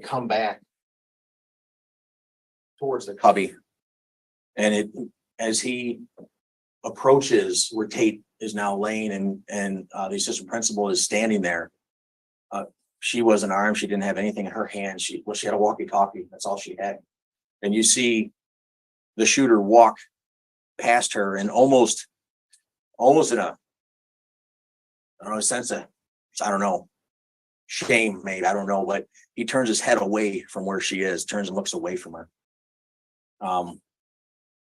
come back towards the cubby. And as he approaches where Tate is now laying, and the assistant principal is standing there, she wasn't armed. She didn't have anything in her hand. She had a walkie-talkie. That's all she had. And you see the shooter walk past her, and almost in a sense of, shame, maybe, I don't know, but he turns his head away from where she is, turns and looks away from her.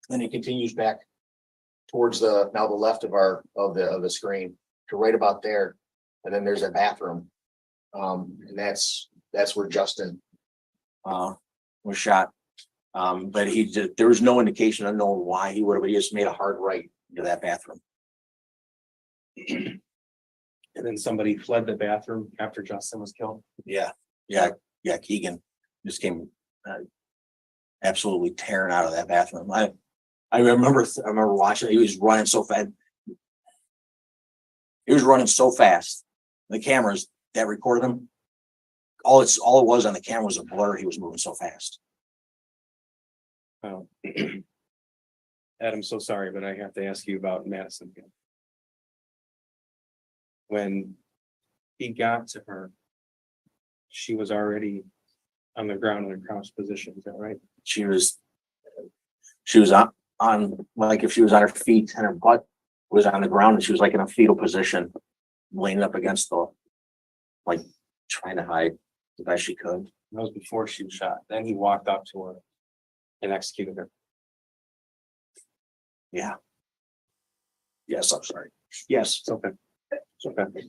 Then he continues back towards the left of the screen to right about there. And then there's a bathroom. And that's where Justin, was shot. But there was no indication, unknown why he would have, he just made a hard right into that bathroom. And then somebody fled the bathroom after Justin was killed. Yeah, Keegan just came absolutely tearing out of that bathroom. I remember watching, he was running so fast. He was running so fast. The cameras that recorded him, all it was on the camera was a blur. He was moving so fast. Oh. Adam, so sorry, but I have to ask you about Madison again. When he got to her, she was already on the ground in a crouched position, is that right? She was on like if she was on her feet and her butt was on the ground and she was like in a fetal position, laying up against the, like trying to hide the best she could. That was before she was shot. Then he walked up to her and executed her. Yeah. Yes, I'm sorry. Yes. It's okay. It's okay.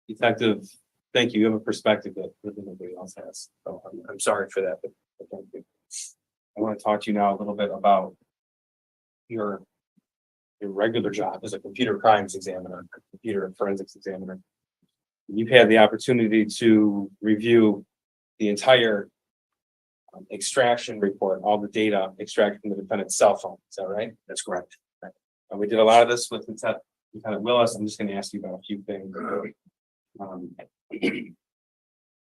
Detective, thank you. You have a perspective that nobody else has. So I'm sorry for that, but thank you. I want to talk to you now a little bit about your regular job as a computer crimes examiner, computer forensics examiner. You've had the opportunity to review the entire extraction report, all the data extracted from the defendant's cell phone. Is that right? That's correct. We did a lot of this with Lieutenant Willis. I'm just going to ask you about a few things.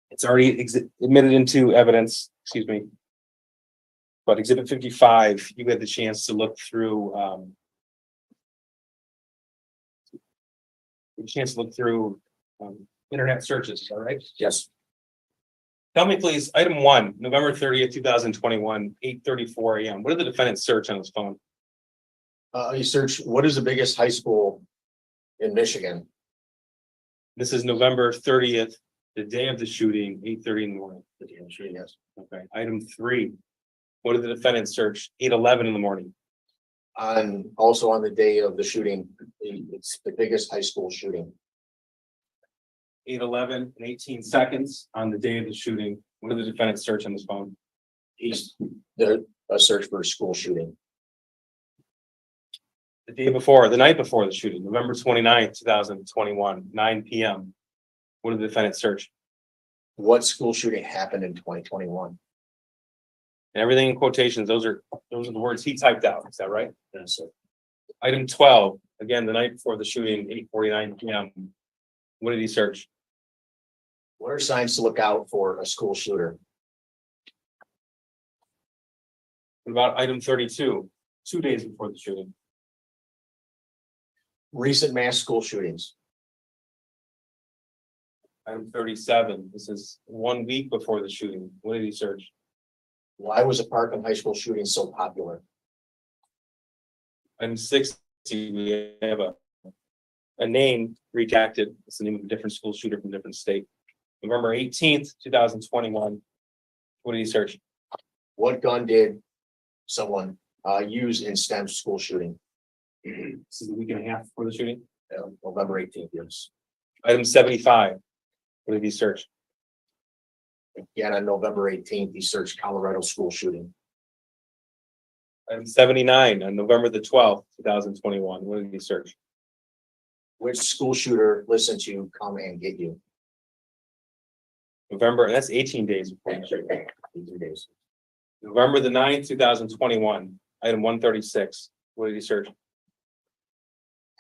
It's already admitted into evidence, excuse me. But Exhibit 55, you had the chance to look through internet searches, all right? Yes. Tell me, please, item 1, November 30th, 2021, 8:34 a.m. What did the defendant search on his phone? he searched, what is the biggest high school in Michigan? This is November 30th, the day of the shooting, 8:30 in the morning. Yes. Okay. Item 3, what did the defendant search? 8:11 in the morning. Also on the day of the shooting, it's the biggest high school shooting. 8:11 and 18 seconds on the day of the shooting. What did the defendant search on his phone? A search for a school shooting. The day before, the night before the shooting, November 29th, 2021, 9 p.m. What did the defendant search? What school shooting happened in 2021? And everything in quotations, those are the words he typed out. Is that right? Yes, sir. Item 12, again, the night before the shooting, 8:49 p.m. What did he search? What are signs to look out for a school shooter? What about item 32, 2 days before the shooting? Recent mass school shootings. Item 37, this is 1 week before the shooting. What did he search? Why was a Parkland High School shooting so popular? Item 60, we have a name redacted. It's the name of a different school shooter from a different state. November 18th, 2021. What did he search? What gun did someone use in STEM school shooting? This is a week and a half before the shooting. November 18th, yes. Item 75. What did he search? Again, on November 18th, he searched Colorado school shooting. Item 79 on November the 12th, 2021. What did he search? Which school shooter listened to Come and Get You? November, and that's 18 days before the shooting. 18 days. November the 9th, 2021. Item 136. What did he search?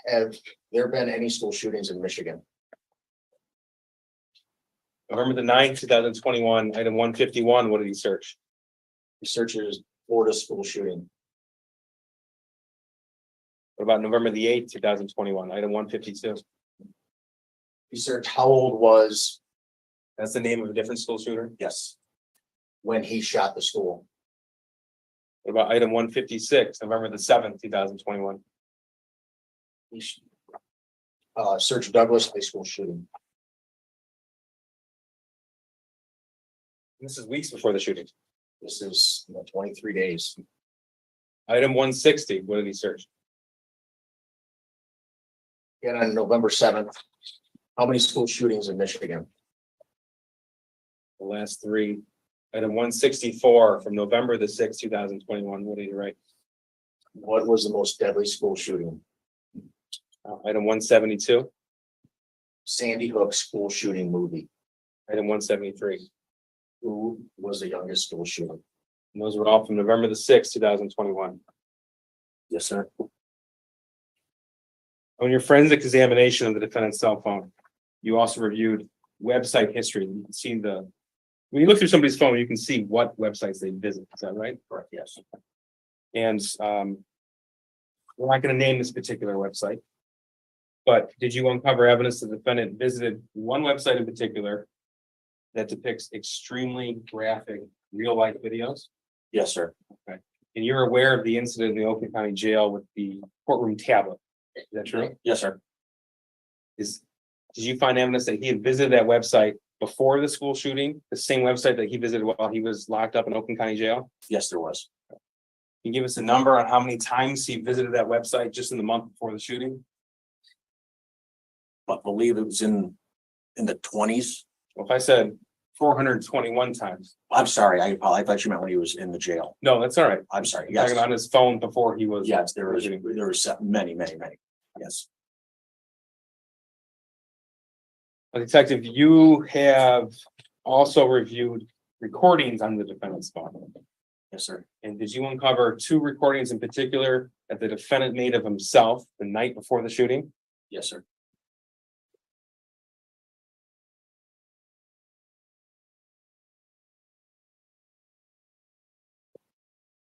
Have there been any school shootings in Michigan? November the 9th, 2021. Item 151. What did he search? He searches Florida school shooting. What about November the 8th, 2021? Item 152. He searched how old was, That's the name of a different school shooter. yes, when he shot the school. What about item 156, November the 7th, 2021? He searched Douglas High School shooting. This is weeks before the shooting. This is 23 days. Item 160. What did he search? Again, on November 7th, how many school shootings in Michigan? The last three, item 164 from November the 6th, 2021. What did you write? What was the most deadly school shooting? Item 172, Sandy Hook school shooting movie. item 173. Who was the youngest school shooter? And those were all from November the 6th, 2021. Yes, sir. On your forensic examination of the defendant's cell phone, you also reviewed website history. You can see when you look through somebody's phone, you can see what websites they visit. Is that right? Correct, yes. And we're not going to name this particular website, but did you uncover evidence the defendant visited one website in particular that depicts extremely graphic real-life videos? Yes, sir. And you're aware of the incident in the Oakland County Jail with the courtroom tablet? Is that true? Yes, sir. Did you find evidence that he had visited that website before the school shooting, the same website that he visited while he was locked up in Oakland County Jail? Yes, there was. Can you give us a number on how many times he visited that website just in the month before the shooting? But believe it was in the 20s. Well, if I said 421 times, I'm sorry, I apologize. I thought you meant when he was in the jail. no, that's all right. I'm sorry. I'm Yes, talking on his phone before he was. yes, there was many. Yes, Detective, you have also reviewed recordings on the defendant's phone. yes, sir. And did you uncover two recordings in particular that the defendant made of himself the night before the shooting? Yes, sir.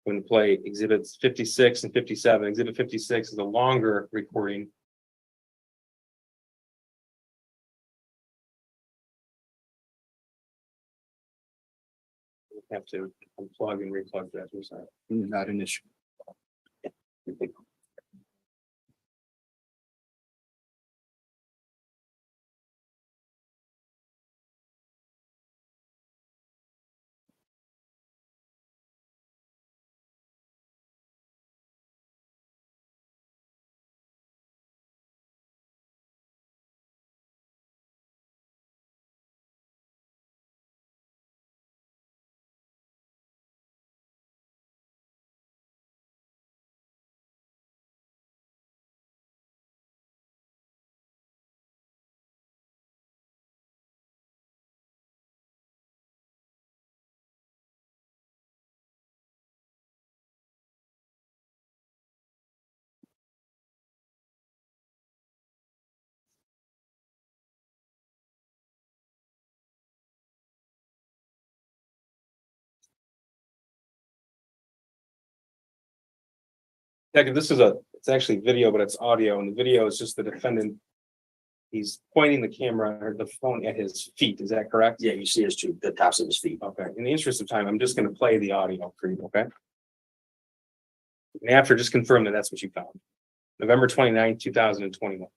I'm going to play exhibits 56 and 57. Exhibit 56 is a longer recording. Have to unplug and replug that. I'm sorry. Not an issue. Detective, it's actually video, but it's audio, and the video is just the defendant. He's pointing the camera or the phone at his feet. Is that correct? Yeah, you see the tops of his feet. Okay. In the interest of time, I'm just going to play the audio for you. Okay. And after, just confirm that that's what you found. November 29th, 2021.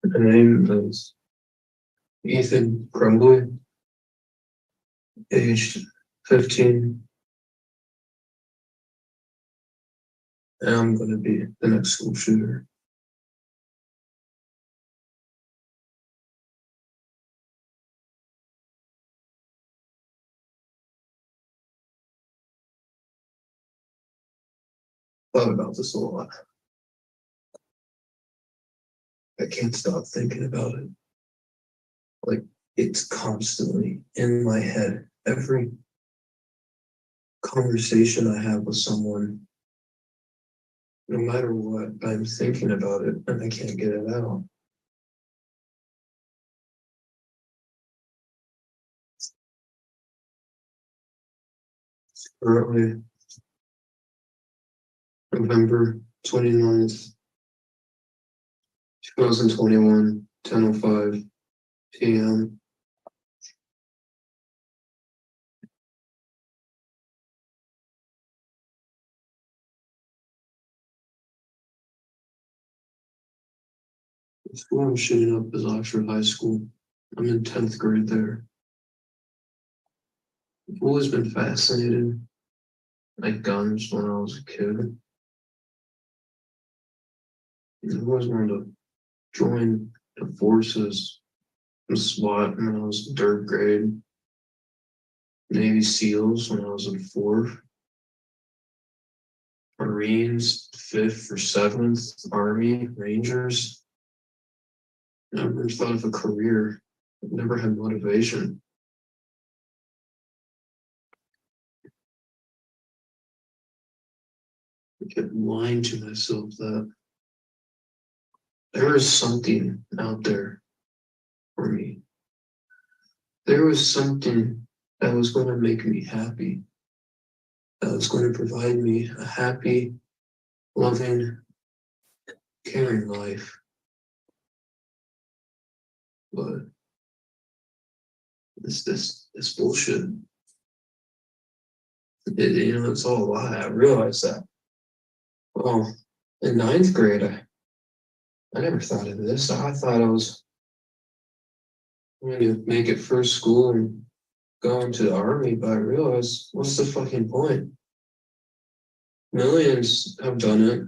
My name is Ethan Crumbley, age 15. And I'm gonna be the next school shooter. Thought about this a lot. I can't stop thinking about it. Like, it's constantly in my head. Every conversation I have with someone, no matter what, I'm thinking about it and I can't get it out. It's currently November 29th, 2021, 10:05 p.m. The school I'm shooting up is Oxford High School. I'm in 10th grade there. I've always been fascinated by guns when I was a kid. I always wanted to join the forces and SWAT when I was in 3rd grade. Navy SEALs when I was in 4th. Marines, 5th or 7th, Army, Rangers. I never thought of a career. I've never had motivation. I kept lying to myself that there is something out there for me. There was something that was going to make me happy. That was going to provide me a happy, loving, caring life. But this bullshit. It's all a lie. I realized that. Well, in 9th grade, I never thought of this. I thought I was going to make it first school and go into the army, but I realized, what's the fucking point? Millions have done it.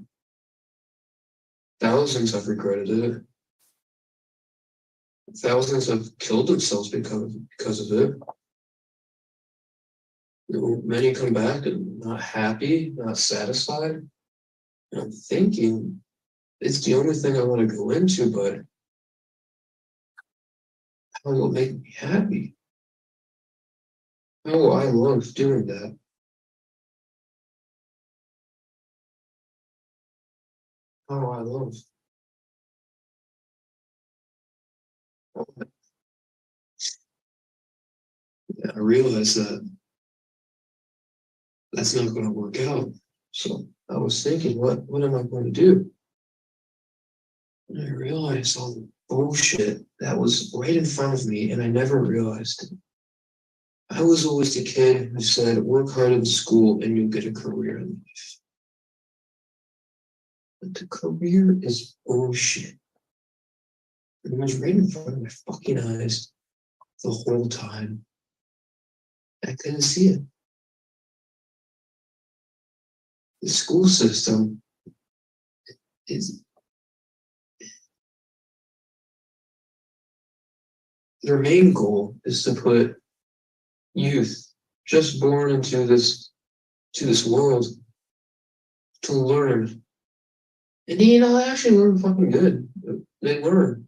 Thousands have regretted it. Thousands have killed themselves because of it. Many come back and not happy, not satisfied. And I'm thinking, it's the only thing I want to go into, but how will it make me happy? How will I love doing that? How will I love? Yeah, I realized that that's not going to work out. So I was thinking, what am I going to do? And I realized all the bullshit that was right in front of me, and I never realized it. I was always the kid who said, work hard in school and you'll get a career in life. But the career is bullshit. It was right in front of my fucking eyes the whole time. I couldn't see it. The school system is, their main goal is to put youth just born into this world to learn. And they actually learn fucking good. They learn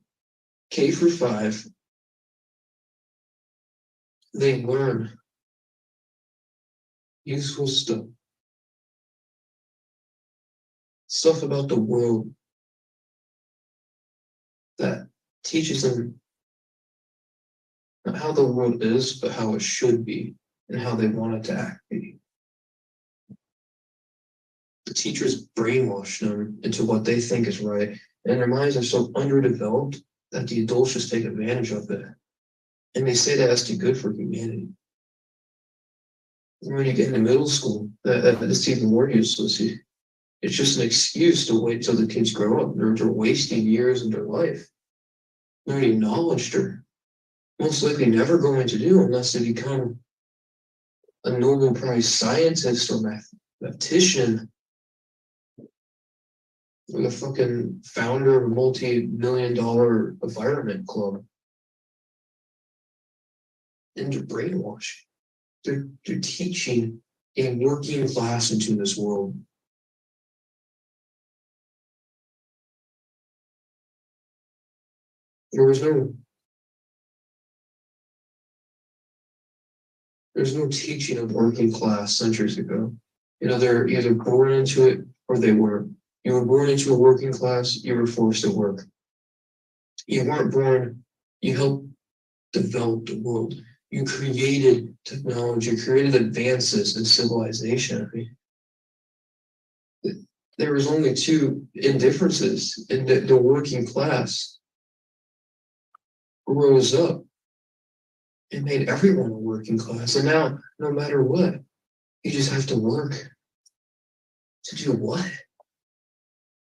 K through 5. They learn useful stuff. Stuff about the world that teaches them not how the world is, but how it should be and how they want it to act be. The teachers brainwash them into what they think is right, and their minds are so underdeveloped that the adults just take advantage of it. And they say that that's too good for humanity. When you get into middle school, that's even more useless. It's just an excuse to wait till the kids grow up. They're wasting years of their life learning knowledge they're most likely never going to do unless they become a Nobel Prize scientist or mathematician or the fucking founder of a multi-million-dollar environment club. And they're brainwashing. They're teaching a working class into this world. There's no teaching of working class centuries ago. They're either born into it or they weren't. You were born into a working class, you were forced to work. You weren't born, you helped develop the world. You created technology, you created advances in civilization. There was only 2 indifferences, and the working class rose up and made everyone a working class. And now, no matter what, you just have to work. To do what?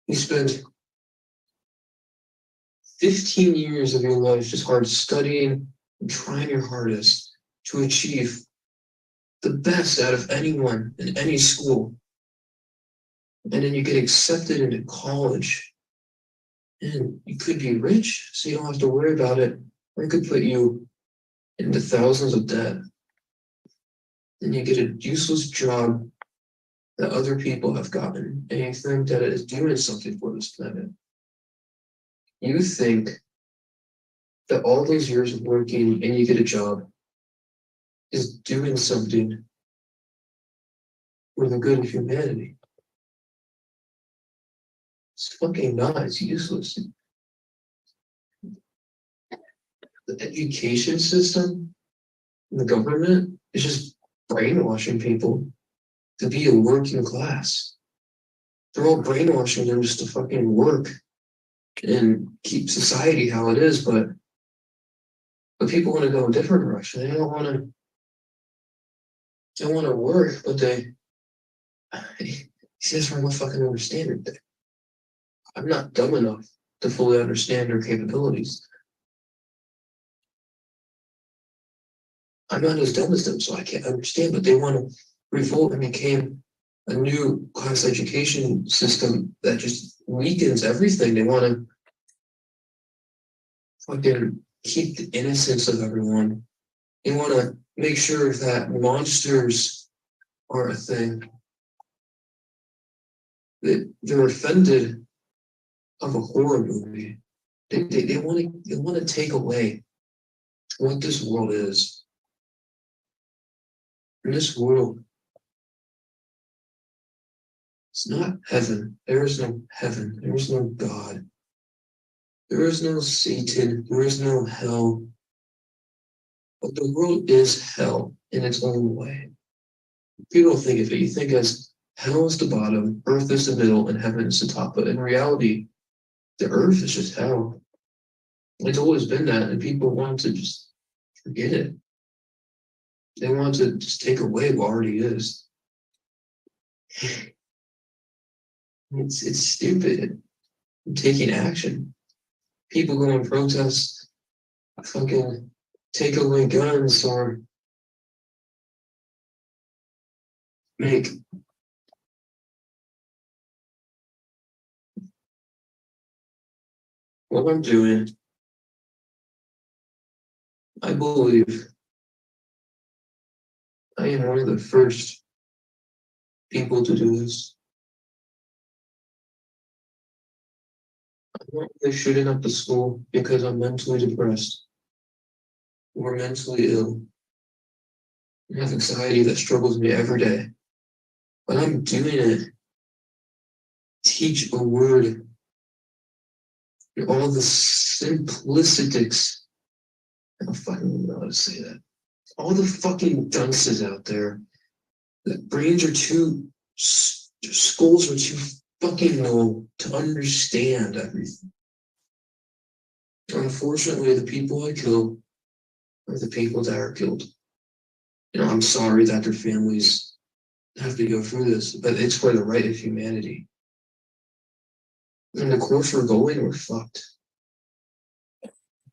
You spend 15 years of your life just hard studying and trying your hardest to achieve the best out of anyone in any school. And then you get accepted into college. And you could be rich, so you don't have to worry about it. Or it could put you into thousands of debt. Then you get a useless job that other people have gotten, and you think that it is doing something for this planet. You think that all those years of working and you get a job is doing something for the good of humanity. It's fucking not, it's useless. The education system, the government is just brainwashing people to be a working class. They're all brainwashing them just to fucking work and keep society how it is, but people want to go a different direction. They don't want to work, but see, that's where I don't fucking understand it. I'm not dumb enough to fully understand their capabilities. I'm not as dumb as them, so I can't understand, but they want to revolt and became a new class education system that just weakens everything. They want to fucking keep the innocence of everyone. They want to make sure that monsters are a thing. They're offended of a horror movie. They want to take away what this world is. In this world, it's not heaven. There is no heaven. There is no God. There is no Satan. There is no hell. But the world is hell in its own way. People don't think of it. You think as hell is the bottom, earth is the middle, and heaven is the top. But in reality, the earth is just hell. It's always been that, and people want to just forget it. They want to just take away what already is. It's stupid. Taking action. People go and protest, fucking take away guns or make what I'm doing. I believe I am one of the first people to do this. I'm not really shooting up the school because I'm mentally depressed or mentally ill. I have anxiety that struggles me every day. But I'm doing it to teach a word. All the simplicities. I don't fucking know how to say that. All the fucking dunces out there. The brains are too, skulls are too fucking low to understand everything. Unfortunately, the people I kill are the people that are killed. I'm sorry that their families have to go through this, but it's for the right of humanity. And the course we're going, we're fucked.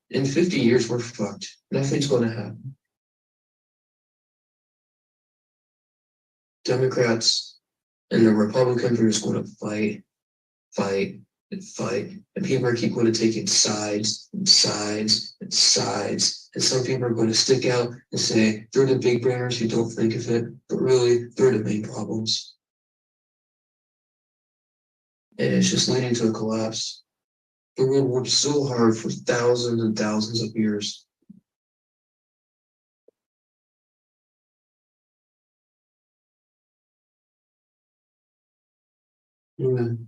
In 50 years, we're fucked. Nothing's going to happen. Democrats and the Republicans are just going to fight, and people keep going to taking sides and sides and sides. And some people are going to stick out and say they're the big brainers who don't think of it, but really they're the main problems. And it's just leading to a collapse. The world worked so hard for thousands and thousands of years. When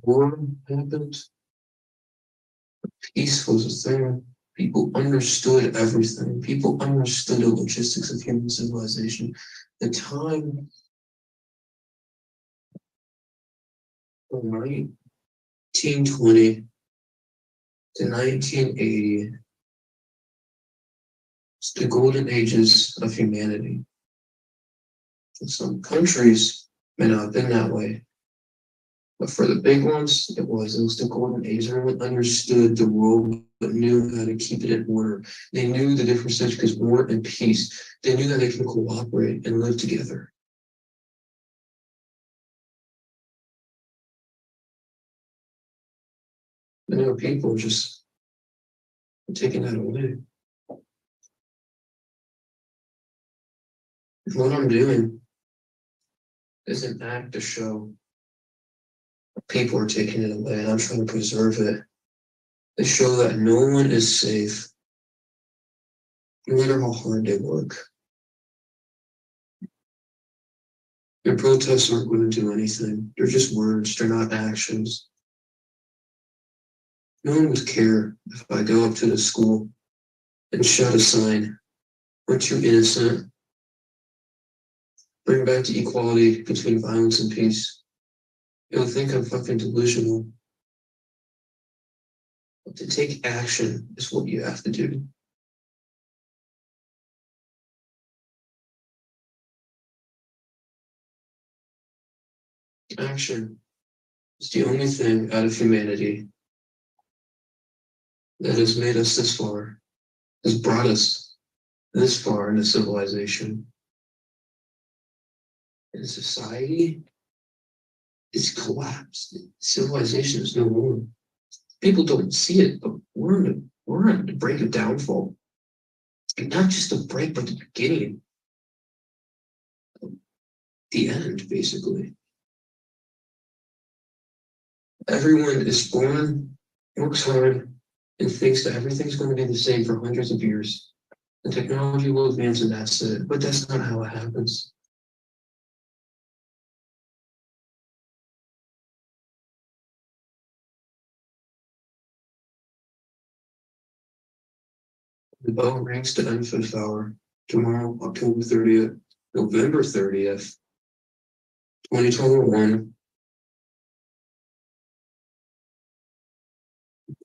war happened, peace was a thing. People understood everything. People understood the logistics of human civilization. The time from 1920 to 1980, it's the golden ages of humanity. In some countries may not have been that way, But for the big ones, it was the golden age. Everyone understood the world, but knew how to keep it in order. They knew the different stages because war and peace. They knew that they can cooperate and live together. And there were people just taking that away. And what I'm doing is an act to show people are taking it away, and I'm trying to preserve it. To show that no one is safe, no matter how hard they work. Your protests aren't going to do anything. They're just words, they're not actions. No one would care if I go up to the school and shout a sign, "Aren't you innocent? Bring back the equality between violence and peace." You'll think I'm fucking delusional. But to take action is what you have to do. Action is the only thing out of humanity that has made us this far, has brought us this far into civilization. And society is collapsed. Civilization is no more. People don't see it, but we're on the brink of downfall. And not just the break, but the beginning. The end, basically. Everyone is born, works hard, and thinks that everything's going to be the same for hundreds of years. The technology will advance and that's it. But that's not how it happens. The bell rings to end fifth hour. Tomorrow, October 30th, November 30th, 2021.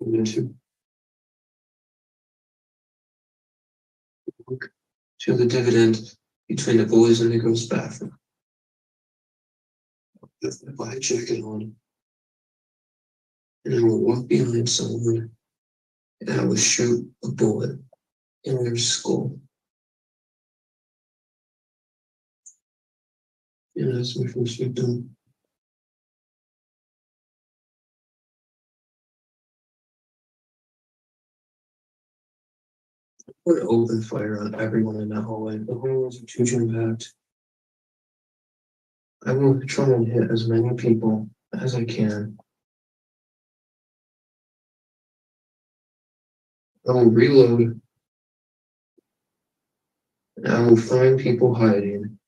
Into to the dividend between the boys and the girls' bathroom. With my black jacket on. And I will walk behind someone and I will shoot a bullet in their skull. And that's my first victim. Put an open fire on everyone in that hallway. The hallways are too jam-packed. I will try and hit as many people as I can. I will reload. And I will find people hiding.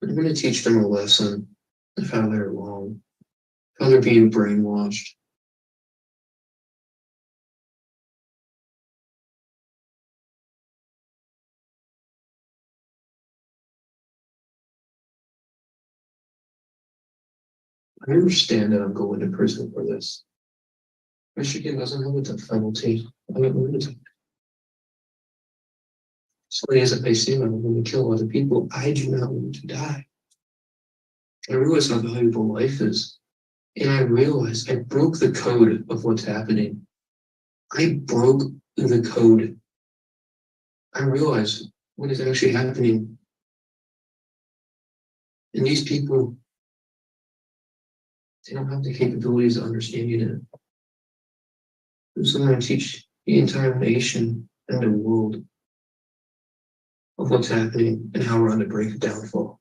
I'm going to teach them a lesson of how they're wrong, how they're being brainwashed. I understand that I'm going to prison for this. Michigan doesn't have a death penalty. I don't know it. So it is that they say I'm going to kill other people. I do not want to die. I realize how valuable life is. And I realize I broke the code of what's happening. I broke the code. I realize what is actually happening. And these people, they don't have the capabilities of understanding it. And so I'm going to teach the entire nation and the world of what's happening and how we're on the brink of downfall.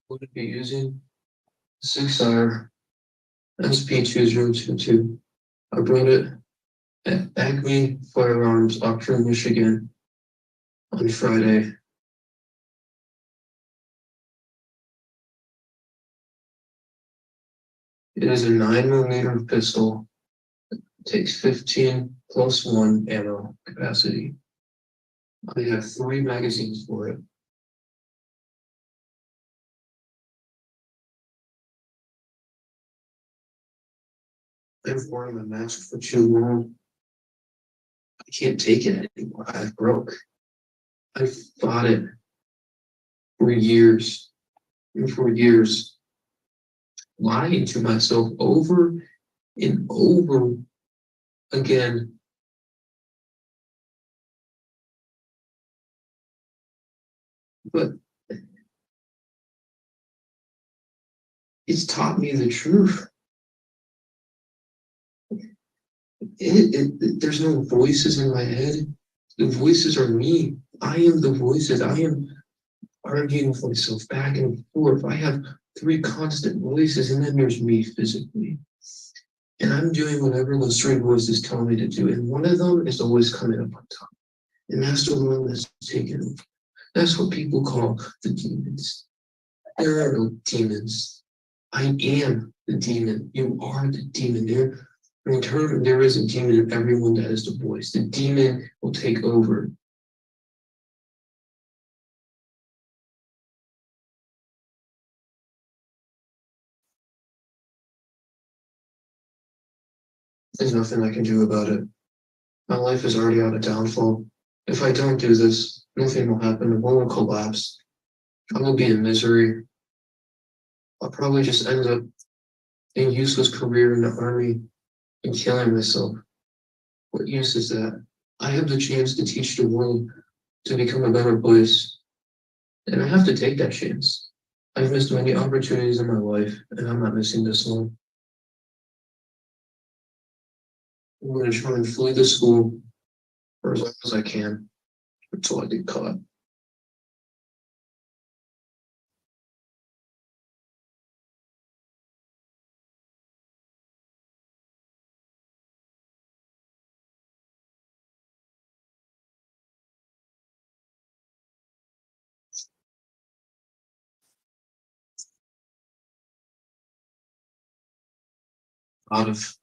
Would it be using 6R SP2022? I brought it at Acme Firearms, Oxford, Michigan on Friday. It is a 9mm pistol. It takes 15 plus 1 ammo capacity. I have 3 magazines for it. I've worn my mask for too long. I can't take it anymore. I broke. I fought it for years and for years, lying to myself over and over again. But it's taught me the truth. There's no voices in my head. The voices are me. I am the voices. I am arguing with myself back and forth. I have three constant voices, and then there's me physically. And I'm doing whatever those three voices tell me to do. And one of them is always coming up on top. And that's the one that's taken over. That's what people call the demons. There are no demons. I am the demon. You are the demon. There is a demon in everyone that is the voice. The demon will take over. There's nothing I can do about it. My life is already on a downfall. If I don't do this, nothing will happen. The world will collapse. I will be in misery. I'll probably just end up in a useless career in the army and killing myself. What use is that? I have the chance to teach the world to become a better place, and I have to take that chance. I've missed many opportunities in my life, and I'm not missing this one. I'm going to try and flee the school for as long as I can until I get caught. Out of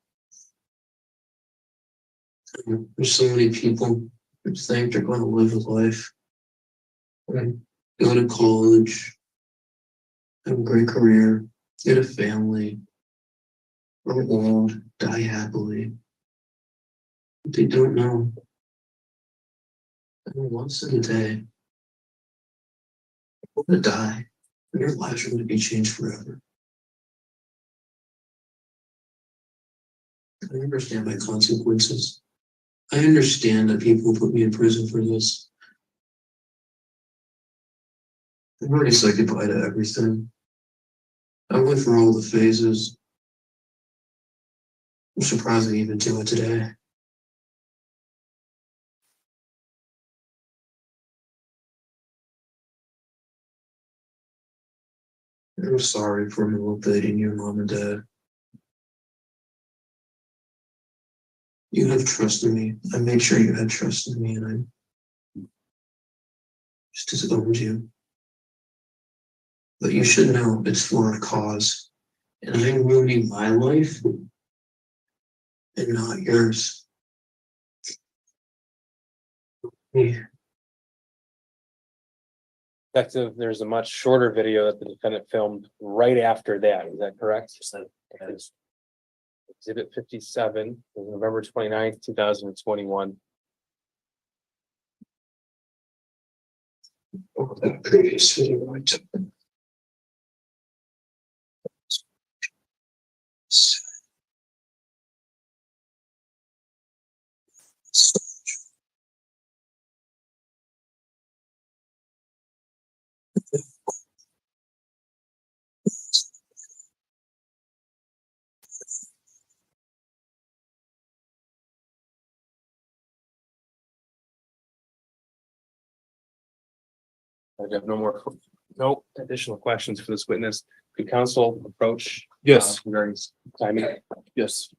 There's so many people who think they're going to live a life, right? Go to college, have a great career, get a family, grow old, die happily. But they don't know that once in a day, you're going to die, and your lives are going to be changed forever. I understand my consequences. I understand that people put me in prison for this. I've already said goodbye to everything. I went through all the phases. I'm surprised I even do it today. I'm sorry for manipulating your mom and dad. You have trust in me. I made sure you had trust in me, and I just disowned you. But you should know it's for a cause. And I'm ruining my life and not yours. Yeah. Detective, there's a much shorter video that the defendant filmed right after that. Is that correct? Exhibit 57, November 29th, 2021. Over that previous video I took. I have no additional questions for this witness. Could counsel approach? Yes. Regarding timing. Yes.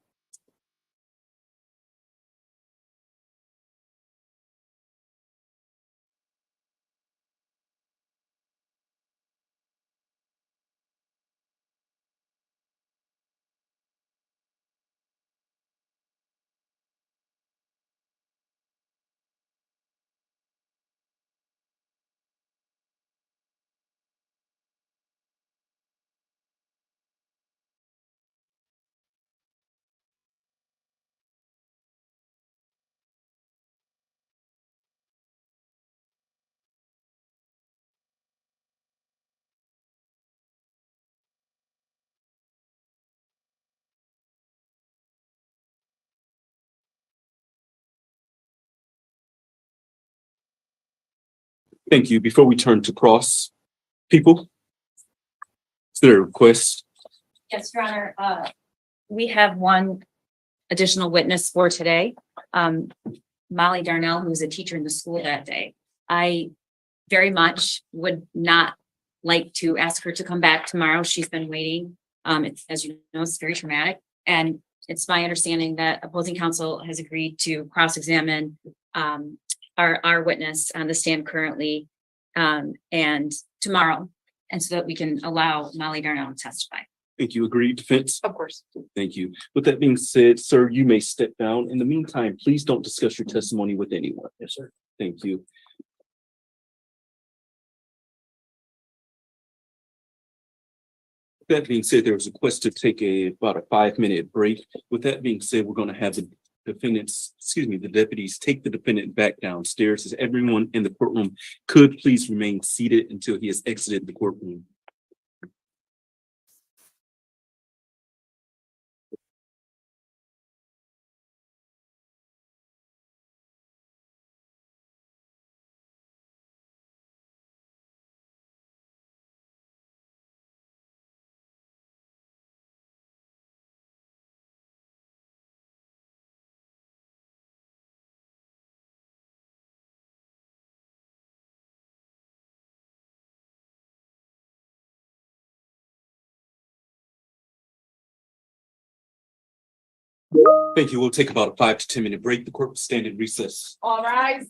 Thank you. Before we turn to cross people, is there a request? Yes, Your Honor, we have one additional witness for today. Molly Darnell, who's a teacher in the school that day. I very much would not like to ask her to come back tomorrow. She's been waiting. It's, as you know, it's very traumatic. And it's my understanding that opposing counsel has agreed to cross-examine our witness on the stand currently and tomorrow. And so that we can allow Molly Darnell to testify. Thank you. Agreed, defense? Of course. Thank you. With that being said, sir, you may step down. In the meantime, please don't discuss your testimony with anyone. Yes, sir. Thank you. That being said, there was a request to take about a 5-minute break. With that being said, we're going to have the the deputies take the defendant back downstairs. As everyone in the courtroom could please remain seated until he has exited the courtroom. Thank you. We'll take about a 5 to 10 minute break. The court will stand in recess. All rise.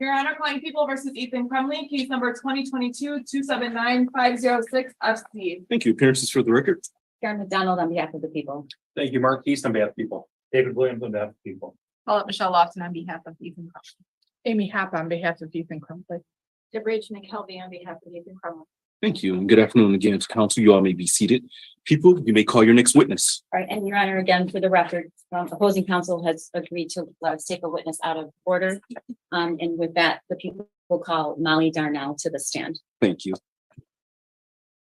Your Honor, calling People versus Ethan Crumbley, case number 2022-279-506 FC. Thank you. Appearances for the record. Karen McDonald on behalf of the people. Thank you, Mark East on behalf of people. David Williams on behalf of people. Call it Michelle Lawson on behalf of Ethan Crumbley. Amy Happ on behalf of Ethan Crumbley. DeBridge McKelvey on behalf of Ethan Crumbley. Thank you. And good afternoon again to council. You all may be seated. People, you may call your next witness. All right, and Your Honor, again, for the record, opposing counsel has agreed to let us take a witness out of order. And with that, the people will call Molly Darnell to the stand. Thank you.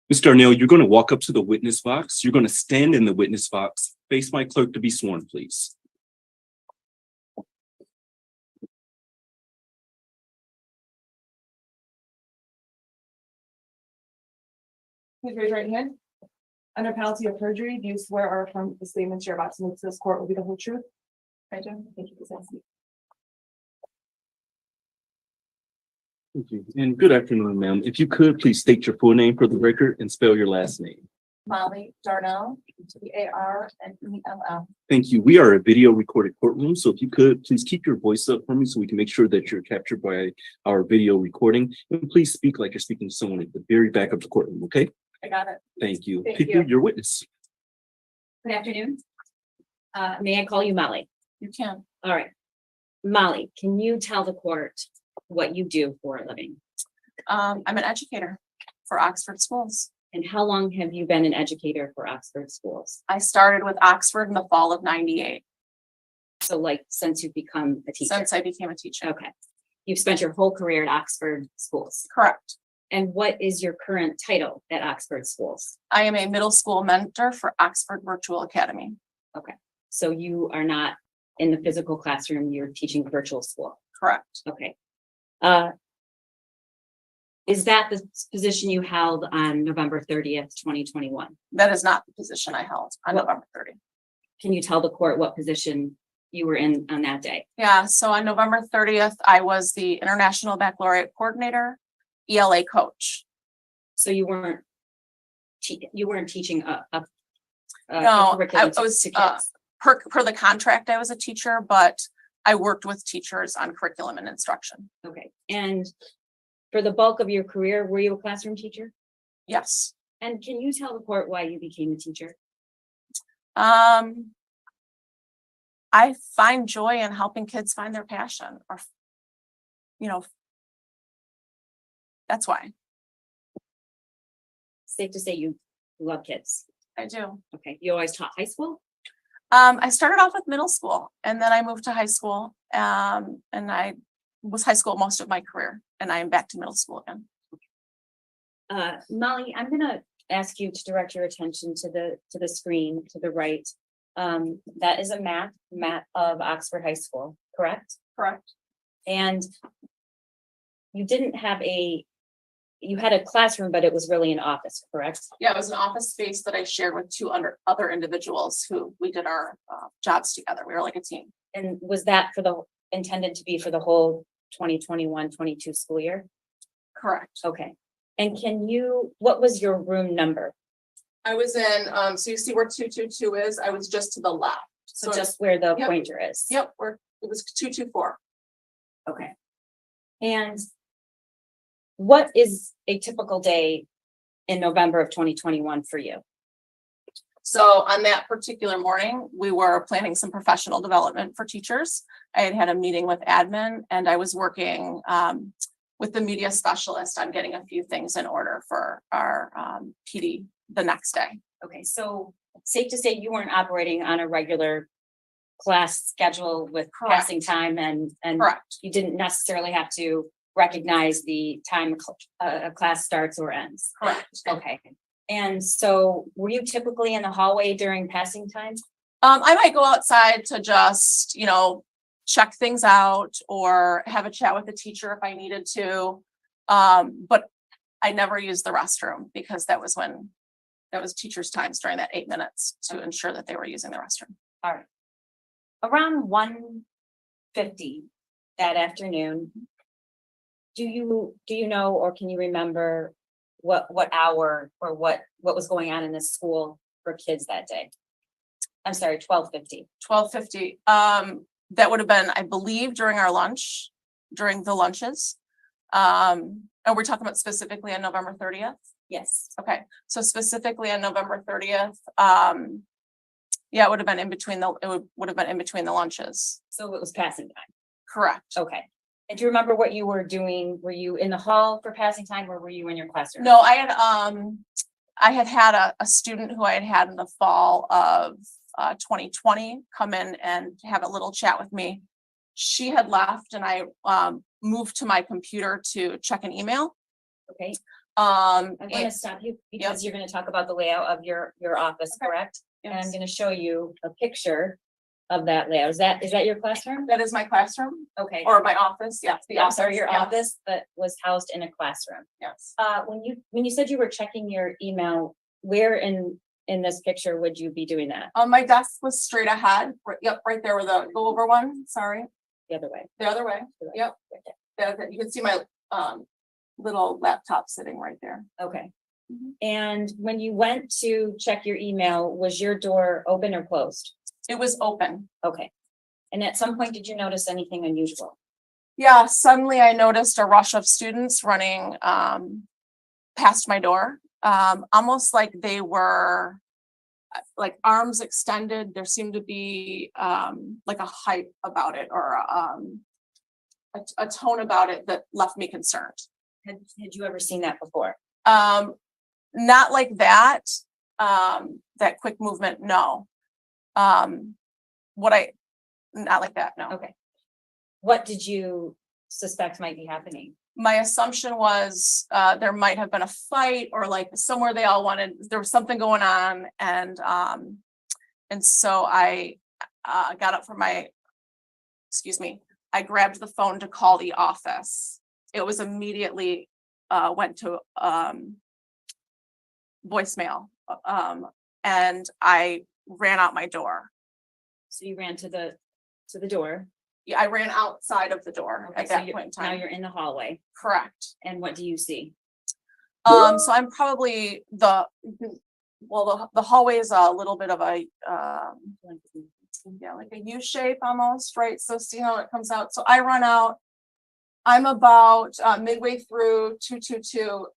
Ms. Darnell, you're going to walk up to the witness box. You're going to stand in the witness box. Face my clerk to be sworn, please. Please raise your right hand. Under penalty of perjury, do you swear or affirm the statements you're about to make to this court will be the whole truth? I do. Thank you. Thank you. And good afternoon, ma'am. If you could, please state your full name for the record and spell your last name. Molly Darnell, DARNELL. Thank you. We are a video recorded courtroom, so if you could, please keep your voice up for me so we can make sure that you're captured by our video recording. And please speak like you're speaking to someone at the very back of the courtroom, okay? I got it. Thank you. Thank People, you. your witness. Good afternoon. May I call you Molly? You can. All right. Molly, can you tell the court what you do for a living? I'm an educator for Oxford schools. And how long have you been an educator for Oxford schools? I started with Oxford in the fall of '98, So like since you've become a teacher? since I became a teacher. Okay. You've spent your whole career at Oxford schools. Correct. And what is your current title at Oxford schools? I am a middle school mentor for Oxford Virtual Academy. So you are not in the physical classroom, you're teaching virtual school. Correct. Okay. Is that the position you held on November 30th, 2021? That is not the position I held on What- November 30th. Can you tell the court what position you were in on that day? Yeah, so on November 30th, I was the International Baccalaureate Coordinator, ELA coach. So you weren't teaching a No, curriculum I was, to kids. Per the contract, I was a teacher, but I worked with teachers on curriculum and instruction. Okay, and for the bulk of your career, were you a classroom teacher? Yes. And can you tell the court why you became a teacher? I find joy in helping kids find their passion or, that's why Safe to say you love kids. I do. Okay, you always taught high school? I started off with middle school and then I moved to high school. And I was high school most of my career and I am back to middle school again. Molly, I'm gonna ask you to direct your attention to the screen to the right. That is a map of Oxford High School, correct? Correct. And you didn't have you had a classroom, but it was really an office, correct? Yeah, it was an office space that I shared with two other individuals who we did our jobs together. We were like a team. And was that intended to be for the whole 2021-22 school year? Correct. Okay. And what was your room number? I was in, so you see where 222 is? I was just to the left. So just where the Yep. pointer is? Yep, it was 224. Okay. And what is a typical day in November of 2021 for you? So on that particular morning, we were planning some professional development for teachers. I had a meeting with admin and I was working with the media specialist on getting a few things in order for our PD the next day. Okay, so safe to say you weren't operating on a regular class schedule with Correct. passing time and Correct. you didn't necessarily have to recognize the time a class starts or ends. Correct. Okay. And so were you typically in the hallway during passing time? I might go outside to just, check things out or have a chat with the teacher if I needed to. But I never used the restroom because that was teachers' times during that 8 minutes to ensure that they were using the restroom. All right. Around 1:50 that afternoon, do you know, or can you remember what hour or what was going on in the school for kids that day? I'm sorry, 12:50. 12:50. That would have been, I believe, during our lunch during the lunches. And we're talking about specifically on November 30th. Yes. Okay, so specifically on November 30th, yeah, it would have been in between would have been in between the lunches. So it was passing time. Correct. Okay. And do you remember what you were doing? Were you in the hall for passing time or were you in your classroom? No, I had a student who I had in the fall of 2020 come in and have a little chat with me. She had left and I moved to my computer to check an email. Okay. I'm And- going to stop you because you're going to talk about the layout of your office, Okay. correct? And I'm yes, going to show you a picture of that layout. Is that your classroom? that is my classroom Okay. or my office. Yes, the I'm sorry, your yes, office that was housed in a classroom. Yes. When you said you were checking your email, where in this picture would you be doing that? My desk was straight ahead. Yep, right there with the go over one. Sorry, The other way. the other way. Yep. You can see my little laptop sitting right there. Okay. Mhm. And when you went to check your email, was your door open or closed? It was open. Okay. And at some point, did you notice anything unusual? Yeah, suddenly I noticed a rush of students running past my door. Almost like they were like arms extended. There seemed to be like a hype about it or a tone about it that left me concerned. Had you ever seen that before? Not like that. That quick movement, no. Not like that, no. Okay. What did you suspect might be happening? My assumption was there might have been a fight or like somewhere there was something going on. And so I got up from I grabbed the phone to call the office. It was immediately went to voicemail. And I ran out my door. So you ran to the door. Yeah, I ran outside of the door Okay, at so that you're- point in Now time. you're in the hallway. Correct. And what do you see? So I'm probably the hallway is a little bit of a like a U shape almost, right? So see how it comes out. So I run out. I'm about midway through 222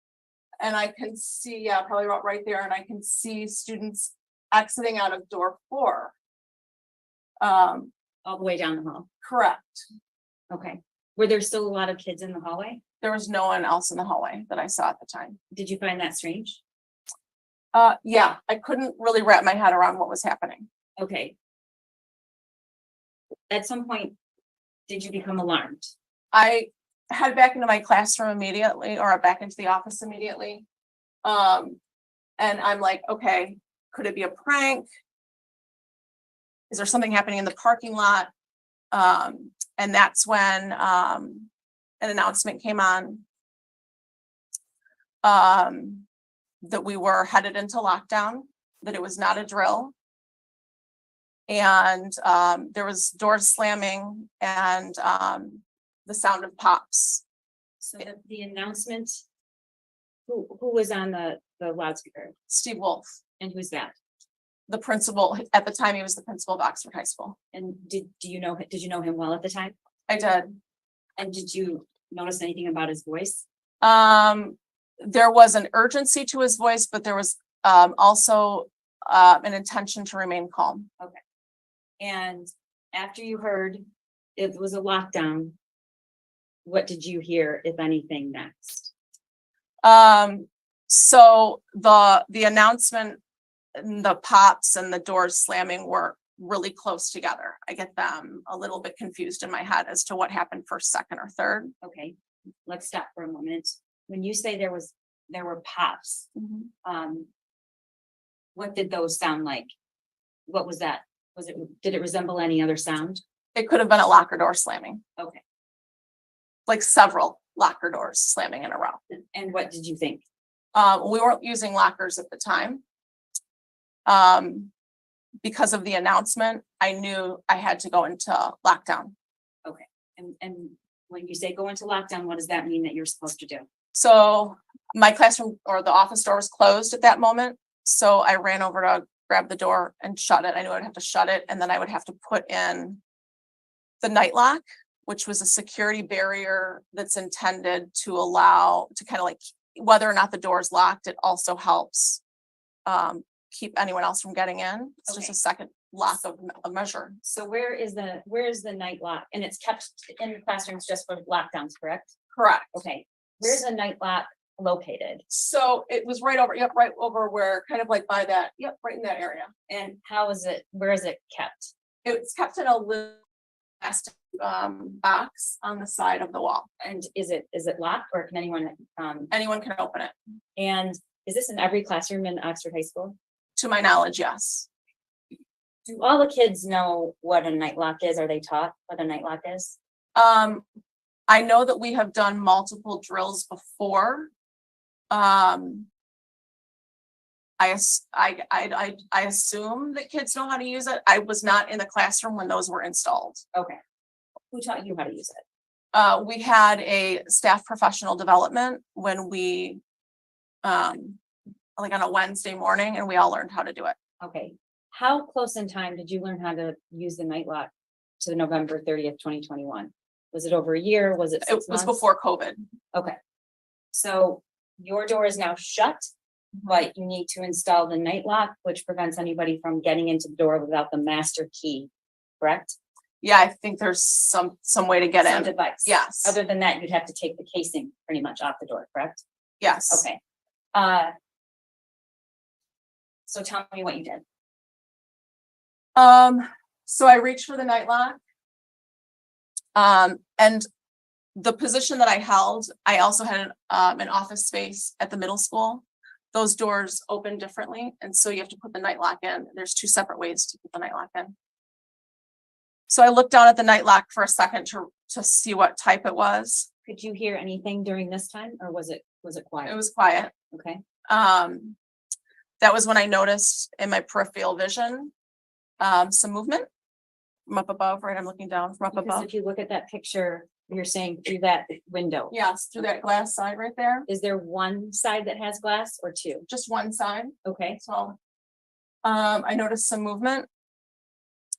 and I can see, probably about right there, and I can see students exiting out of door 4. All the way down the hall. Correct. Okay. Were there still a lot of kids in the hallway? There was no one else in the hallway that I saw at the time. Did you find that strange? Yeah, I couldn't really wrap my head around what was happening. Okay. At some point, did you become alarmed? I head back into my classroom immediately, or back into the office immediately. And I'm like, okay, could it be a prank? Is there something happening in the parking lot? And that's when an announcement came on that we were headed into lockdown, that it was not a drill. And there was doors slamming and the sound of pops. So the announcement, who was on the loudspeaker Steve Wolf, and who's that? the principal, at the time he was the principal of Oxford High School. And did you know him well at the time? I did. And did you notice anything about his voice? There was an urgency to his voice, but there was also an intention to remain calm. And after you heard it was a lockdown, what did you hear, if anything, next? So the announcement, and the pops and the doors slamming were really close together. I get them a little bit confused in my head as to what happened first, second, or third. Okay, let's stop for a moment. When you say there were pops, what did those sound like? What was that? Did it resemble any other sound? It could have been a locker door slamming. Okay. Like several locker doors slamming in a row. And what did you think? We weren't using lockers at the time. Because of the announcement, I knew I had to go into lockdown. And when you say go into lockdown, what does that mean that you're supposed to do? So my classroom or the office door was closed at that moment. So I ran over to grab the door and shut it. I knew I'd have to shut it, and then I would have to put in the night lock which was a security barrier that's intended to allow to kind of like, whether or not the door is locked, it also helps keep anyone else from getting in. It's just Okay. a second lock of a measure. So where is the night lock? And it's kept in the classrooms just for lockdowns, correct? Correct. Okay, where's the night lock located? So it was right over, yep, right over where, kind of like by that, yep, right in that area. And how is it, where is it kept? It's kept in a little plastic box on the side of the wall. And is it locked or can anyone, Anyone can open it. and is this in every classroom in Oxford High School? To my knowledge, yes. Do all the kids know what a night lock is? Are they taught what a night lock is? I know that we have done multiple drills before. I assume that kids know how to use it. I was not in the classroom when those were installed. Okay. Who taught you how to use it? We had a staff professional development when we, like on a Wednesday morning, and we all learned how to do it. Okay. How close in time did you learn how to use the night lock to November 30th, 2021? Was it over a year? Was it It 6 was months? before COVID. Okay. So your door is now shut, but you need to install the night lock, which prevents anybody from getting into the door without the master key, correct? Yeah, I think there's some way to get Some in. device. Yes, Other than that, you'd have to take the casing pretty much off the door, correct? yes. Okay. So tell me what you did. So I reached for the night lock. And the position that I held, I also had an office space at the middle school. Those doors open differently, and so you have to put the night lock in. There's 2 separate ways to put the night lock in. So I looked down at the night lock for a second to see what type it was. Could you hear anything during this time or was it quiet? It was quiet. Okay. That was when I noticed in my peripheral vision, some movement from up above, right? I'm looking down from up Because above. if you look at that picture, you're saying through that window. Yes, through that glass side right there, Is there one side that has glass or 2? just one side. Okay. So, I noticed some movement.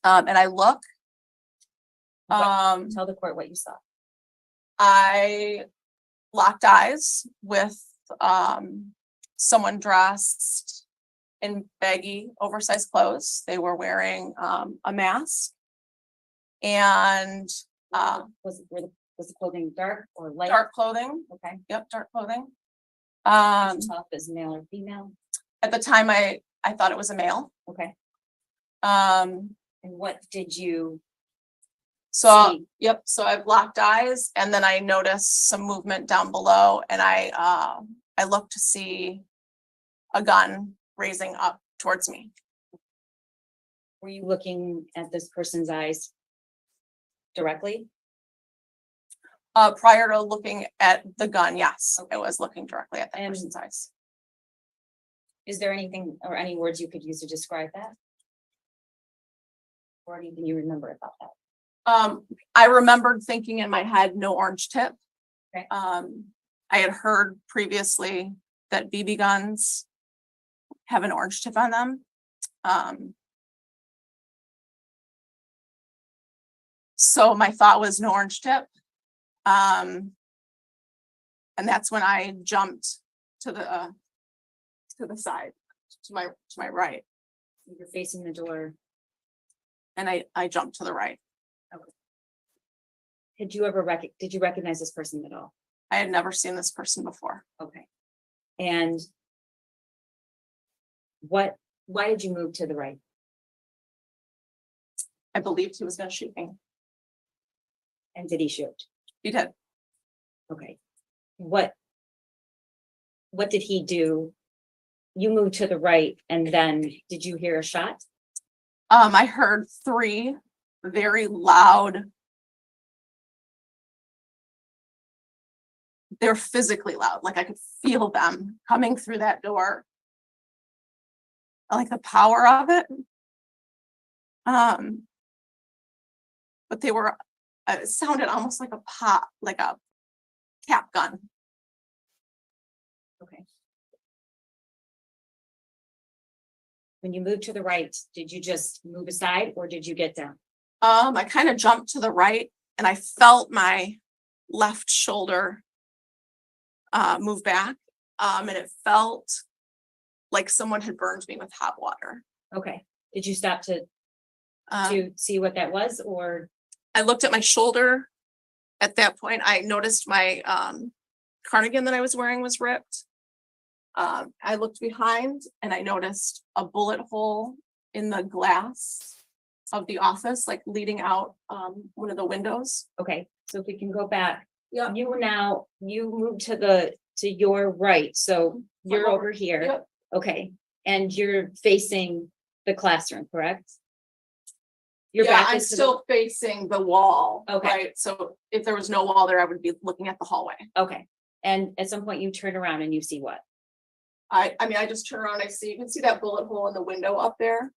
And I look. Tell the court what you saw. I locked eyes with, someone dressed in baggy, oversized clothes. They were wearing, a mask. And, Was the clothing dark or light? dark clothing. Okay. Yep, dark clothing. Could you tell if it's male or female? At the time I thought it was a male. Okay. Um, And what did you so, see? yep, so I've locked eyes and then I noticed some movement down below and I looked to see a gun raising up towards me. Were you looking at this person's eyes directly? Prior to looking at the gun, yes, I was looking directly at that And- person's eyes. Is there anything or any words you could use to describe that? Or anything you remember about that? I remembered thinking in my head, no orange tip. Okay. I had heard previously that BB guns have an orange tip on them. So my thought was no orange tip. And that's when I jumped to the side, to my right, You're facing the door. and I jumped to the right. Did you recognize this person at all? I had never seen this person before. Okay. And why did you move to the right? I believed he was gonna shoot me. And did he shoot? He did. Okay. What did he do? You moved to the right and then did you hear a shot? I heard 3 very loud. They're physically loud, like I could feel them coming through that door. I like the power of it. But they were, it sounded almost like a pop, like a cap gun. Okay. When you moved to the right, did you just move aside or did you get down? I kind of jumped to the right and I felt my left shoulder move back. And it felt like someone had burned me with hot water. Okay. Did you stop to see what that was, or? I looked at my shoulder. At that point, I noticed my cardigan that I was wearing was ripped. I looked behind and I noticed a bullet hole in the glass of the office, like leading out one of the windows. Okay, so if we can go back, Yeah. you moved to your right, so you're over here. Yep. Okay, and you're facing the classroom, correct? Your Yeah, back I'm is to the- still facing the wall. Okay. Right, so if there was no wall there, I would be looking at the hallway. Okay, and at some point you turn around and you see what? I mean, I just turn around, you can see that bullet hole in the window up there.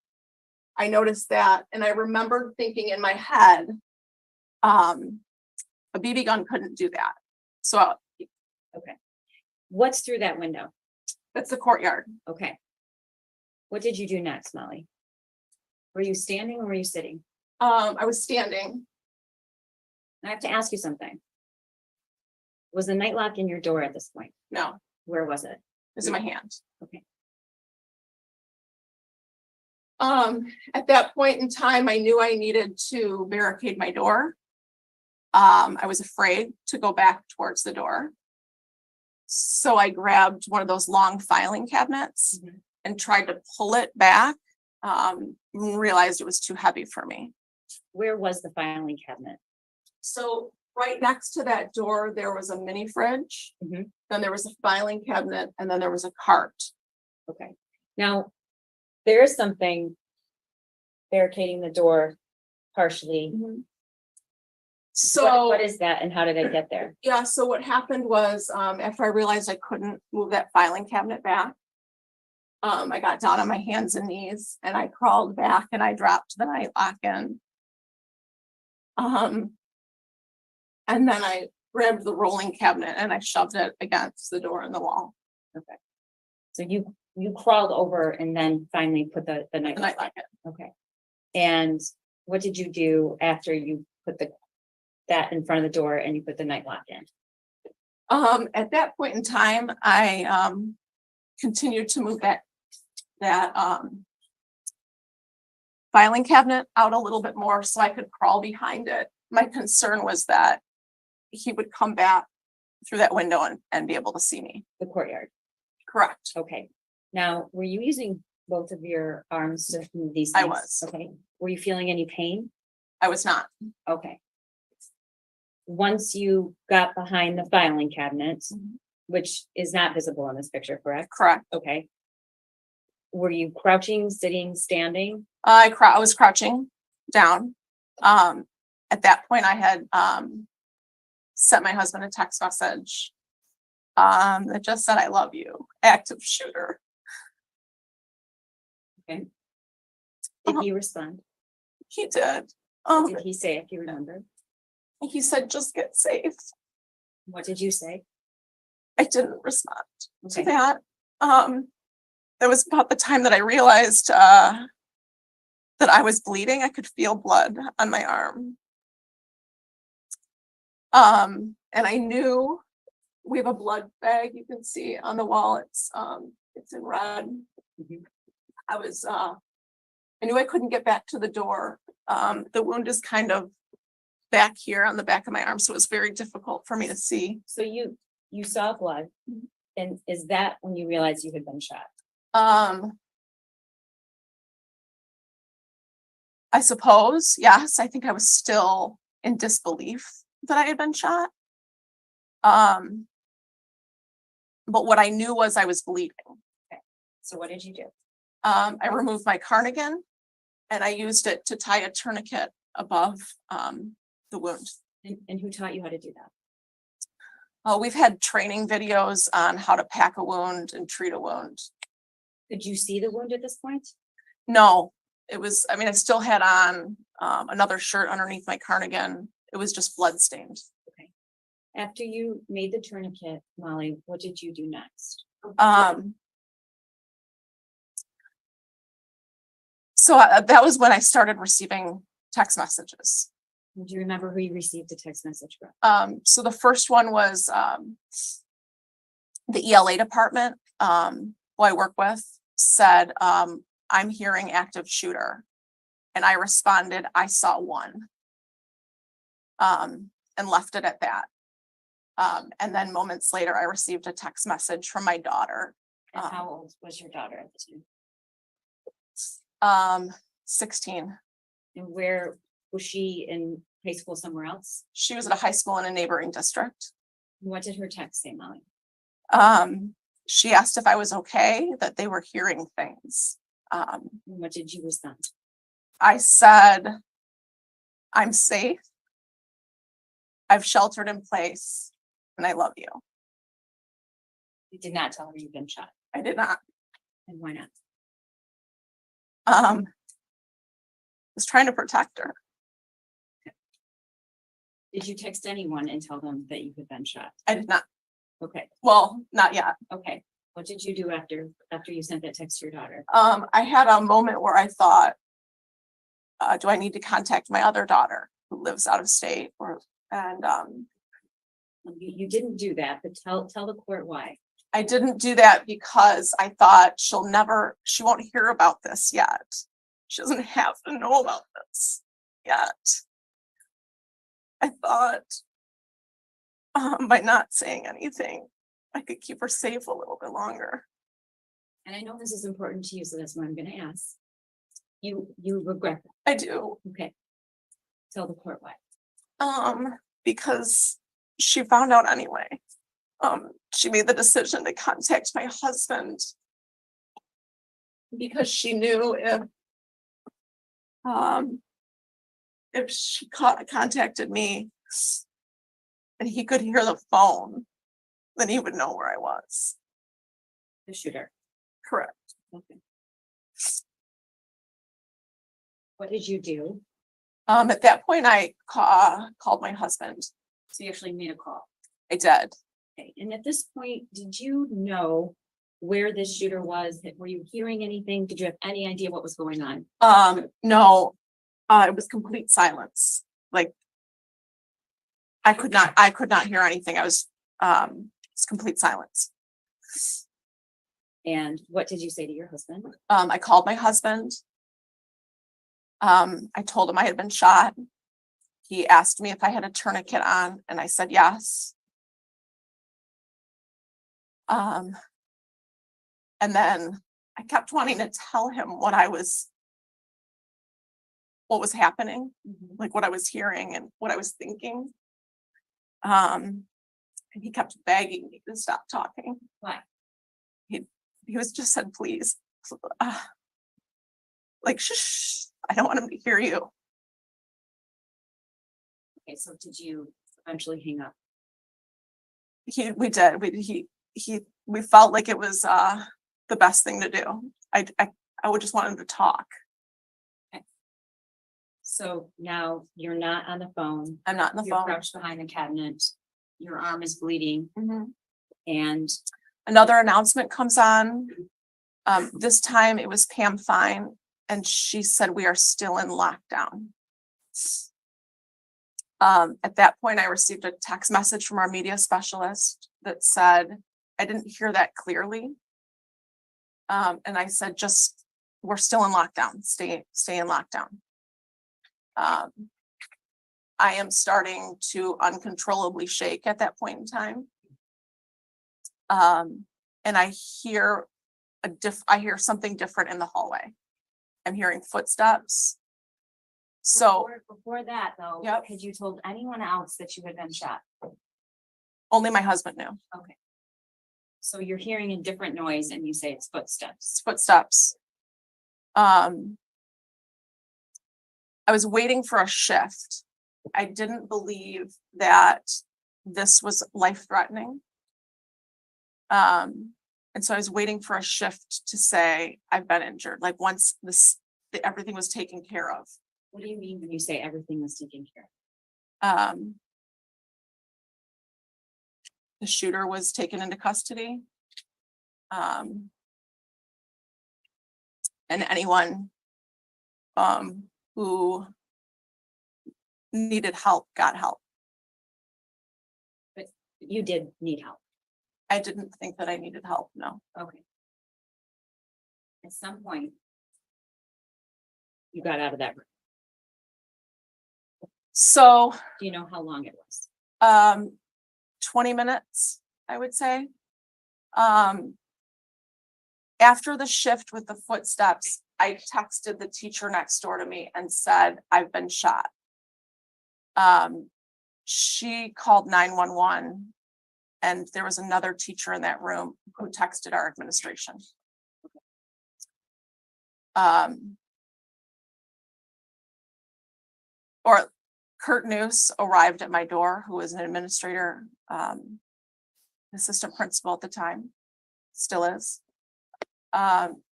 I noticed that, and I remembered thinking in my head, a BB gun couldn't do that. So What's through that window? that's the courtyard. Okay. What did you do next, Molly? Were you standing or were you sitting? I was standing. I have to ask you something. Was the night lock in your door at this point? No, it Where was it? was in my hand. Okay. At that point in time, I knew I needed to barricade my door. I was afraid to go back towards the door. So I grabbed one of those long filing cabinets Mhm. and tried to pull it back. Realized it was too heavy for me. Where was the filing cabinet? So right next to that door, there was a mini fridge. Mhm. Then there was a filing cabinet, and then there was a cart. Okay, now, there is something barricading the door partially. So. What is that and how did it get there? Yeah, so what happened was, after I realized I couldn't move that filing cabinet back, I got down on my hands and knees and I crawled back and I dropped the night lock in. And then I grabbed the rolling cabinet and I shoved it against the door and the wall, So you crawled over and then finally put the night the lock. night lock in. Okay. And what did you do after you put that in front of the door and you put the night lock in? At that point in time, I continued to move that filing cabinet out a little bit more so I could crawl behind it. My concern was that he would come back through that window and be able to see me. The courtyard. Correct. Okay. Now, were you using both of your arms to move these I things? was. Okay. Were you feeling any pain? I was not. Okay. Once you got behind the filing cabinet, Mhm. which is not visible in this picture, correct? Correct. Okay. Were you crouching, sitting, standing? I was crouching down. At that point, I had sent my husband a text message that just said, "I love you, active shooter." Okay. Did he respond? He did. What did he say, if you remember? He said, "Just get safe." What did you say? I didn't respond to Okay. that. That was about the time that I realized that I was bleeding. I could feel blood on my arm. And I knew we have a blood bag you can see on the wall. It's in red. Mhm. I knew I couldn't get back to the door. The wound is kind of back here on the back of my arm, so it was very difficult for me to see. So you saw blood, and is that when you realized you had been shot? I suppose, yes. I think I was still in disbelief that I had been shot. But what I knew was I was bleeding. So what did you do? I removed my cardigan and I used it to tie a tourniquet above the wound. And who taught you how to do that? We've had training videos on how to pack a wound and treat a wound. Could you see the wound at this point? No, I still had on another shirt underneath my cardigan. It was just blood stained. After you made the tourniquet, Molly, what did you do next? So that was when I started receiving text messages. Do you remember who you received a text message from? So the first one was, the ELA department, who I work with said, I'm hearing active shooter. And I responded, I saw one. And left it at that. And then moments later, I received a text message from my daughter. And how old was your daughter at the 16. And where was she in high school somewhere else? She was at a high school in a neighboring district. What did her text say, Molly? She asked if I was okay, that they were hearing things. And what did you respond? I said, I'm safe. I've sheltered in place and I love you. You did not tell her you've been shot. I did not. And why not? Was trying to protect her. Did you text anyone and tell them that you had been shot? I did not. Okay, Well, not yet. okay. What did you do after you sent that text to your daughter? I had a moment where I thought, do I need to contact my other daughter who lives out of state and You didn't do that, but tell the court why. I didn't do that because I thought she won't hear about this yet. She doesn't have to know about this yet. I thought by not saying anything, I could keep her safe a little bit longer. And I know this is important to you, so that's what I'm gonna ask. You regret that. I do. Okay. Tell the court why. Because she found out anyway. She made the decision to contact my husband because she knew if she contacted me and he could hear the phone, then he would know where I was. The shooter. Correct. Okay. What did you do? At that point, I called my husband. So you actually made a call. I did. Okay. And at this point, did you know where this shooter was? Were you hearing anything? Did you have any idea what was going on? No, it was complete silence. Like I could not hear anything. It's complete silence. And what did you say to your husband? I called my husband. I told him I had been shot. He asked me if I had a tourniquet on, and I said yes. And then I kept wanting to tell him what was happening, like what I was hearing and what I was thinking. And he kept begging me to stop talking. Why? He was just said, please, like, shh, I don't want him to hear you. Okay, so did you eventually hang up? We did. We felt like it was the best thing to do. I would just want him to talk. Okay. So now you're not on the phone. I'm not on the You're phone. crouched behind the cabinet. Your arm is bleeding. Mhm. And Another announcement comes on. This time it was Pam Fine, and she said we are still in lockdown. At that point, I received a text message from our media specialist that said, I didn't hear that clearly. And I said, just, we're still in lockdown, stay in lockdown. I am starting to uncontrollably shake at that point in time. And I hear something different in the hallway. I'm hearing footsteps. So before that though, Yep. had you told anyone else that you had been shot? only my husband knew. Okay. So you're hearing a different noise and you say it's footsteps. It's footsteps. I was waiting for a shift. I didn't believe that this was life-threatening. And so I was waiting for a shift to say I've been injured. Like once everything was taken care of. What do you mean when you say everything was taken care of? The shooter was taken into custody. And anyone who needed help, got help. You did need help. I didn't think that I needed help, no. Okay. At some point. You got out of that room. So, Do you know how long it was? 20 minutes, I would say. After the shift with the footsteps, I texted the teacher next door to me and said, I've been shot. She called 911 and there was another teacher in that room who texted our administration. Or Kurt Noose arrived at my door, who was an administrator, assistant principal at the time, still is.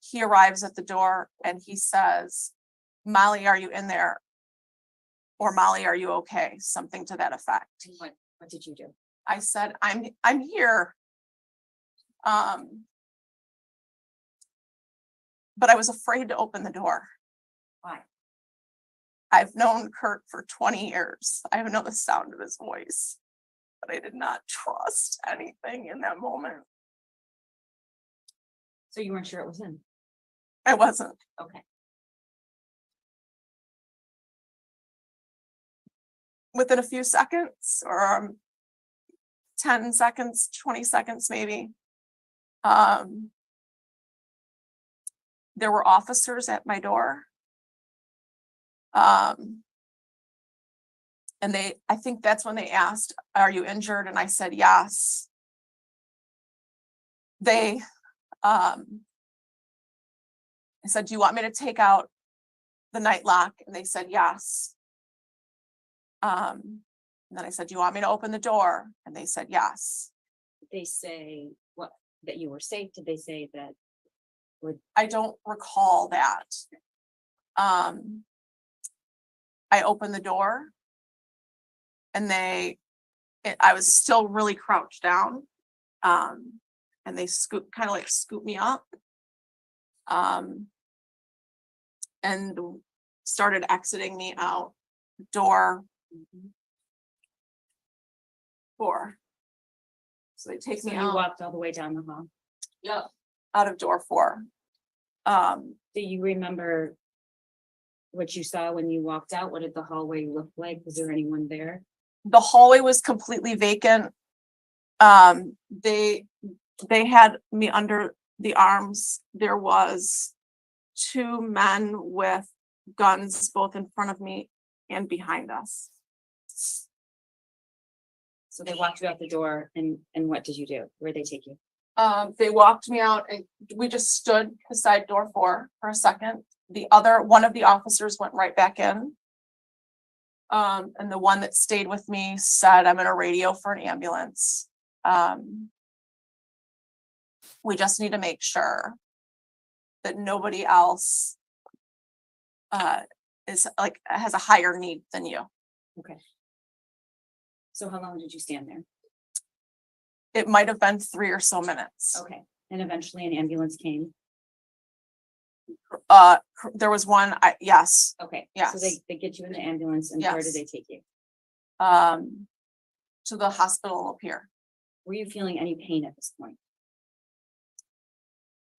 He arrives at the door and he says, Molly, are you in there? Or Molly, are you okay? Something to that effect. What did you do? I said, I'm here. But I was afraid to open the door. Why? I've known Kurt for 20 years. I know the sound of his voice, but I did not trust anything in that moment. So you weren't sure it was him? I wasn't. Okay. Within a few seconds or 10 seconds, 20 seconds, maybe. There were officers at my door. And I think that's when they asked, are you injured? And I said, yes. I said, do you want me to take out the night lock? And they said, yes. And then I said, do you want me to open the door? And they said, yes. Did they say what, that you were safe? Did they say that? I don't recall that. I opened the door and I was still really crouched down. And they kind of like scooped me up. And started exiting me out door 4. So they take So me you out. walked all the way down the hall. Yep. Out of door 4. Do you remember what you saw when you walked out? What did the hallway look like? Was there anyone there? The hallway was completely vacant. They had me under the arms. There was 2 men with guns both in front of me and behind us. So they walked you out the door and what did you do? Where'd they take you? They walked me out and we just stood beside door 4 for a second. One of the officers went right back in. And the one that stayed with me said, I'm gonna radio for an ambulance. We just need to make sure that nobody else has a higher need than you. Okay. So how long did you stand there? It might have been 3 or so minutes. Okay. And eventually an ambulance came. There was one, yes, Okay. Yes. So they get you in the ambulance and where did Yes. they take you? to the hospital up here. Were you feeling any pain at this point?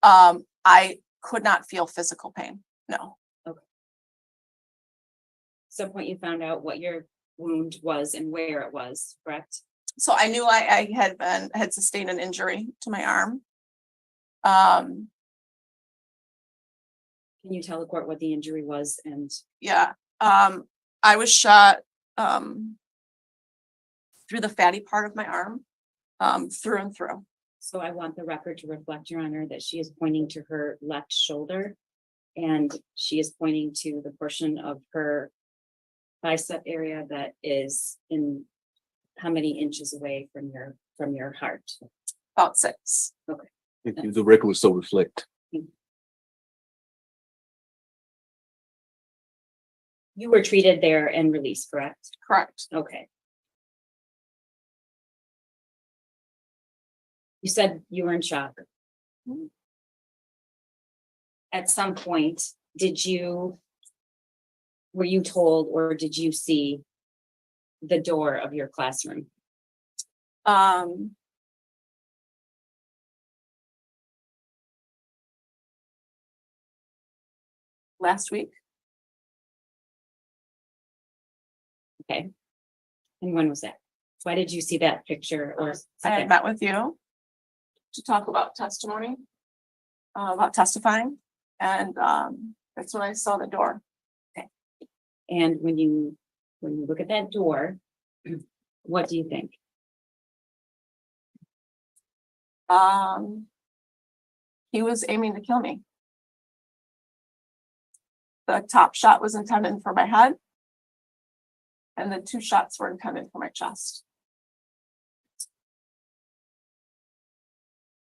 I could not feel physical pain, no. Some point you found out what your wound was and where it was, correct? So I knew I had sustained an injury to my arm. Can you tell the court what the injury was and? Yeah, I was shot through the fatty part of my arm, through and through. So I want the record to reflect, Your Honor, that she is pointing to her left shoulder and she is pointing to the portion of her bicep area that is in how many inches away from your heart? About 6. If the record was so reflect. You were treated there and released, correct? Correct. Okay. You said you were in shock. At some point, were you told or did you see the door of your classroom? Last week, Okay. And when was that? Why did you see that picture or? I had met with you to talk about testimony, about testifying, and that's when I saw the door. And when you look at that door, what do you think? He was aiming to kill me. The top shot was intended for my head, and the 2 shots were intended for my chest.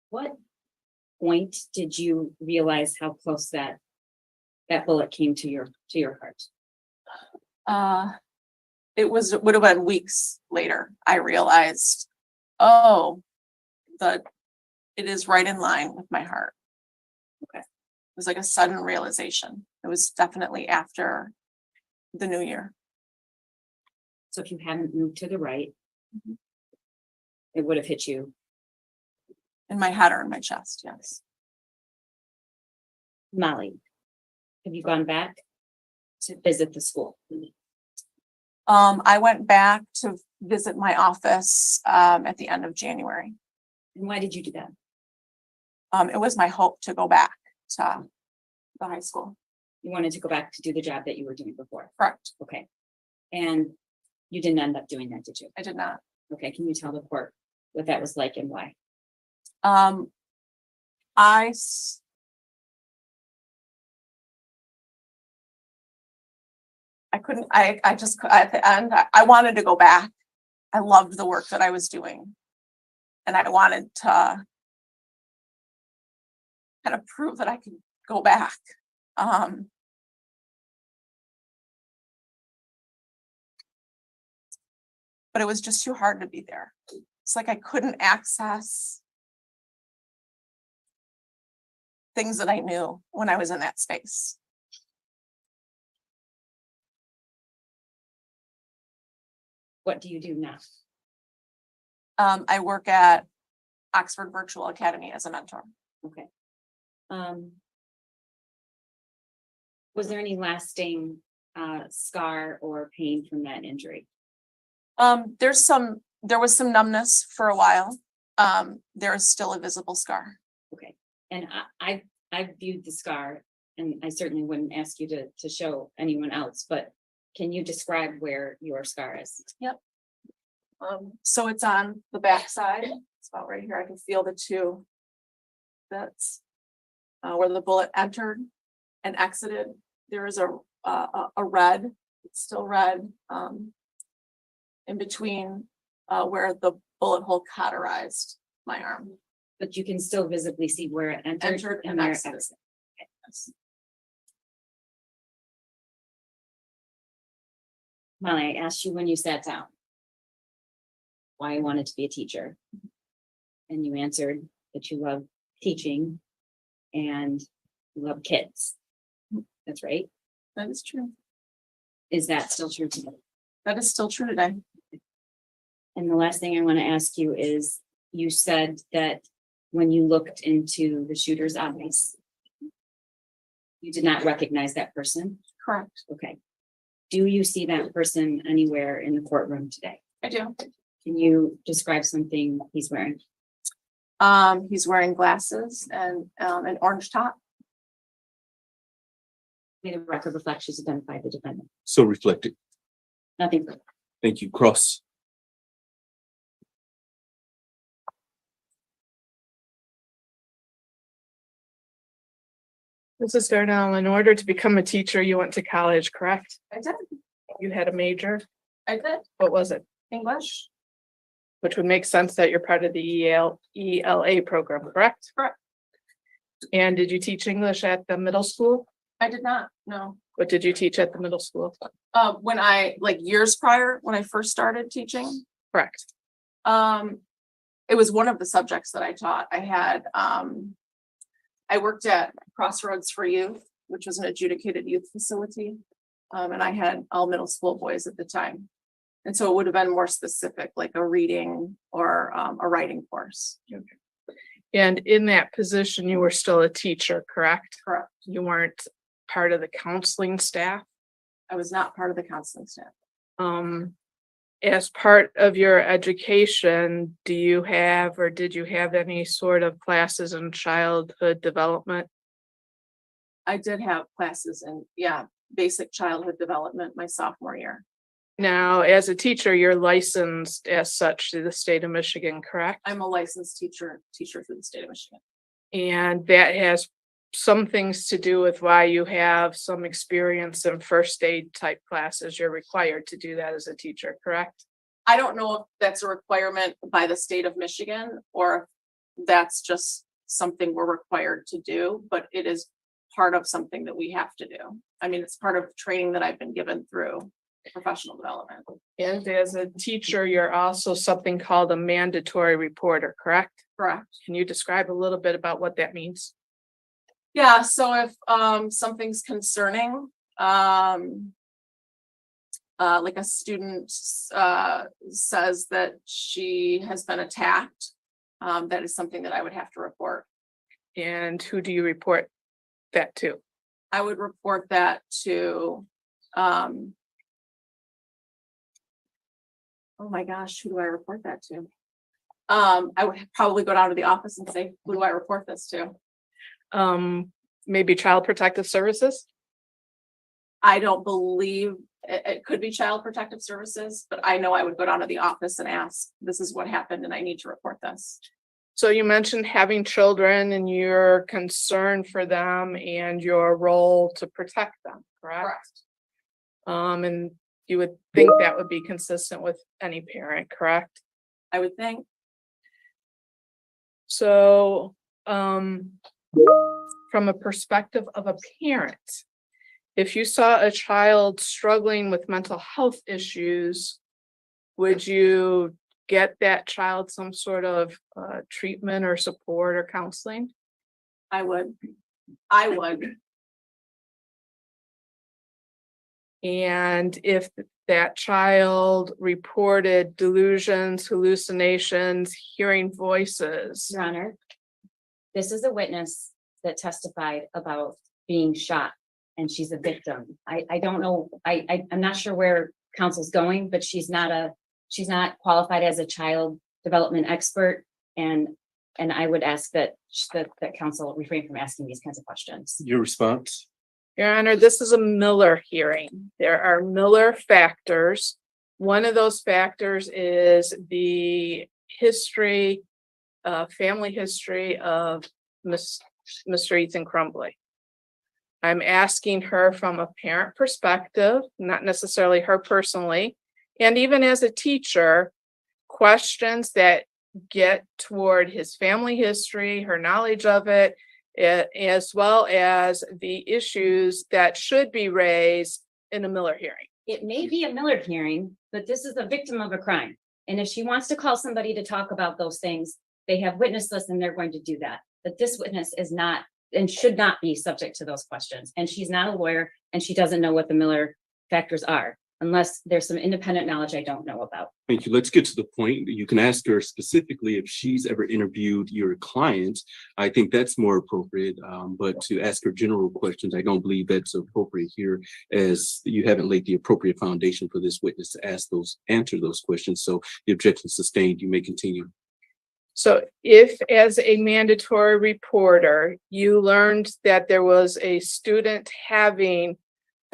What point did you realize how close that bullet came to your heart? It would have been weeks later. I realized, oh, it is right in line with my heart. Okay. It was like a sudden realization. It was definitely after the new year. So if you hadn't moved to the right, it would have hit you. In my head or in my chest, yes. Molly, have you gone back to visit the school? I went back to visit my office at the end of January. And why did you do that? It was my hope to go back to the high school. You wanted to go back to do the job that you were doing before? Correct. Okay. And you didn't end up doing that, did you? I did not. Okay, can you tell the court what that was like and why? I couldn't, I just, at the end, I wanted to go back. I loved the work that I was doing. And I wanted to kind of prove that I could go back. But it was just too hard to be there. It's like I couldn't access things that I knew when I was in that space. What do you do now? I work at Oxford Virtual Academy as a mentor. Okay. Was there any lasting scar or pain from that injury? There was some numbness for a while. There is still a visible scar. Okay. And I've viewed the scar, and I certainly wouldn't ask you to show anyone else, but can you describe where your scar is? Yep. So it's on the back side. It's about right here. I can feel the 2. That's where the bullet entered and exited. There is a red. It's still red. In between where the bullet hole cauterized my arm. But you can still visibly see where it entered and where it exited. exited. Okay. Yes. Molly, I asked you when you sat down why you wanted to be a teacher. And you answered that you love teaching and you love kids. That's right. That is true. Is that still true today? That is still true today. And the last thing I want to ask you is, you said that when you looked into the shooter's eyes, you did not recognize that person? Correct. Okay. Do you see that person anywhere in the courtroom today? I do. Can you describe something he's wearing? He's wearing glasses and an orange top. May the record reflect she's identified the defendant. So reflected. Nothing further. Thank you. Cross. Mrs. Darnell, in order to become a teacher, you went to college, correct? I did. You had a major. I did. What was it? English. Which would make sense that you're part of the ELA program, correct? Correct. And did you teach English at the middle school? I did not. No. What did you teach at the middle school? When I, like years prior, when I first started teaching, Correct. it was one of the subjects that I taught. I had, I worked at Crossroads for Youth, which was an adjudicated youth facility. And I had all middle school boys at the time. And so it would have been more specific, like a reading or a writing course. And in that position, you were still a teacher, correct? Correct. You weren't part of the counseling staff? I was not part of the counseling staff. As part of your education, do you have or did you have any sort of classes in childhood development? I did have classes in, basic childhood development my sophomore year. Now, as a teacher, you're licensed as such to the state of Michigan, correct? I'm a licensed teacher through the state of Michigan. And that has some things to do with why you have some experience in first aid type classes. You're required to do that as a teacher, correct? I don't know if that's a requirement by the state of Michigan or if that's just something we're required to do, but it is part of something that we have to do. I mean, it's part of training that I've been given through professional development. And as a teacher, you're also something called a mandatory reporter, correct? Correct. Can you describe a little bit about what that means? Yeah, so if something's concerning, like a student says that she has been attacked, that is something that I would have to report. And who do you report that to? I would report that to oh my gosh, who do I report that to? I would probably go down to the office and say, who do I report this to? Maybe Child Protective Services? I don't believe it could be Child Protective Services, but I know I would go down to the office and ask, this is what happened and I need to report this. So you mentioned having children and your concern for them and your role to protect them, correct? Correct. And you would think that would be consistent with any parent, correct? I would think. So, from a perspective of a parent, if you saw a child struggling with mental health issues, would you get that child some sort of treatment or support or counseling? I would. And if that child reported delusions, hallucinations, hearing voices. Your Honor, this is a witness that testified about being shot and she's a victim. I don't know, I'm not sure where counsel's going, but she's not qualified as a child development expert. And I would ask that counsel refrain from asking these kinds of questions. Your response? Your Honor, this is a Miller hearing. There are Miller factors. One of those factors is the history, family history of Mr. Ethan Crumbley. I'm asking her from a parent perspective, not necessarily her personally, and even as a teacher, questions that get toward his family history, her knowledge of it, as well as the issues that should be raised in a Miller hearing. It may be a Miller hearing, but this is a victim of a crime. And if she wants to call somebody to talk about those things, they have witness lists and they're going to do that. But this witness is not and should not be subject to those questions. And she's not a lawyer and she doesn't know what the Miller factors are, unless there's some independent knowledge I don't know about. Thank you. Let's get to the point. You can ask her specifically if she's ever interviewed your client. I think that's more appropriate. But to ask her general questions, I don't believe that's appropriate here, as you haven't laid the appropriate foundation for this witness to answer those questions. So the objection sustained. You may continue. So if, as a mandatory reporter, you learned that there was a student having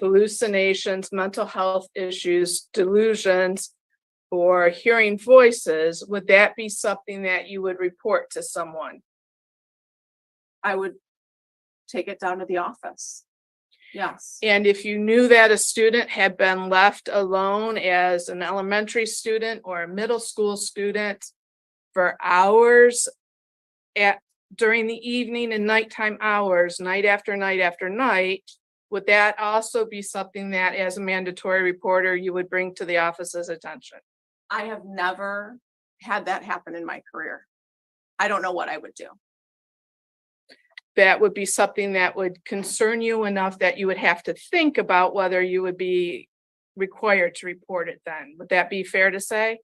hallucinations, mental health issues, delusions, or hearing voices, would that be something that you would report to someone? I would take it down to the office. Yes. And if you knew that a student had been left alone as an elementary student or a middle school student for hours during the evening and nighttime hours, night after night after night, would that also be something that as a mandatory reporter you would bring to the office's attention? I have never had that happen in my career. I don't know what I would do. That would be something that would concern you enough that you would have to think about whether you would be required to report it then. Would that be fair to say?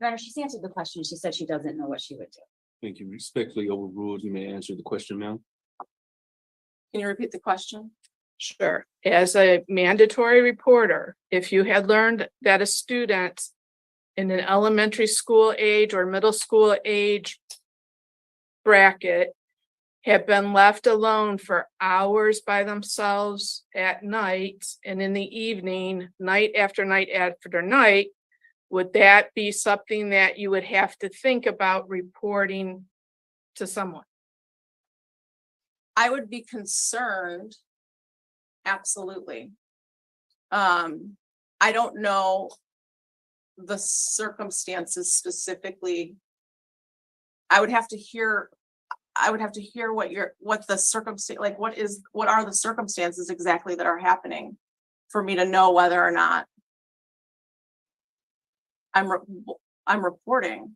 Your Honor, she's answered the question. She said she doesn't know what she would do. Thank you. Respectfully overruled. You may answer the question now. Can you repeat the question? Sure. As a mandatory reporter, if you had learned that a student in an elementary school age or middle school age bracket had been left alone for hours by themselves at night and in the evening, night after night after night, would that be something that you would have to think about reporting to someone? I would be concerned. Absolutely. I don't know the circumstances specifically. I would have to hear what the circumstance, like what are the circumstances exactly that are happening for me to know whether or not I'm reporting.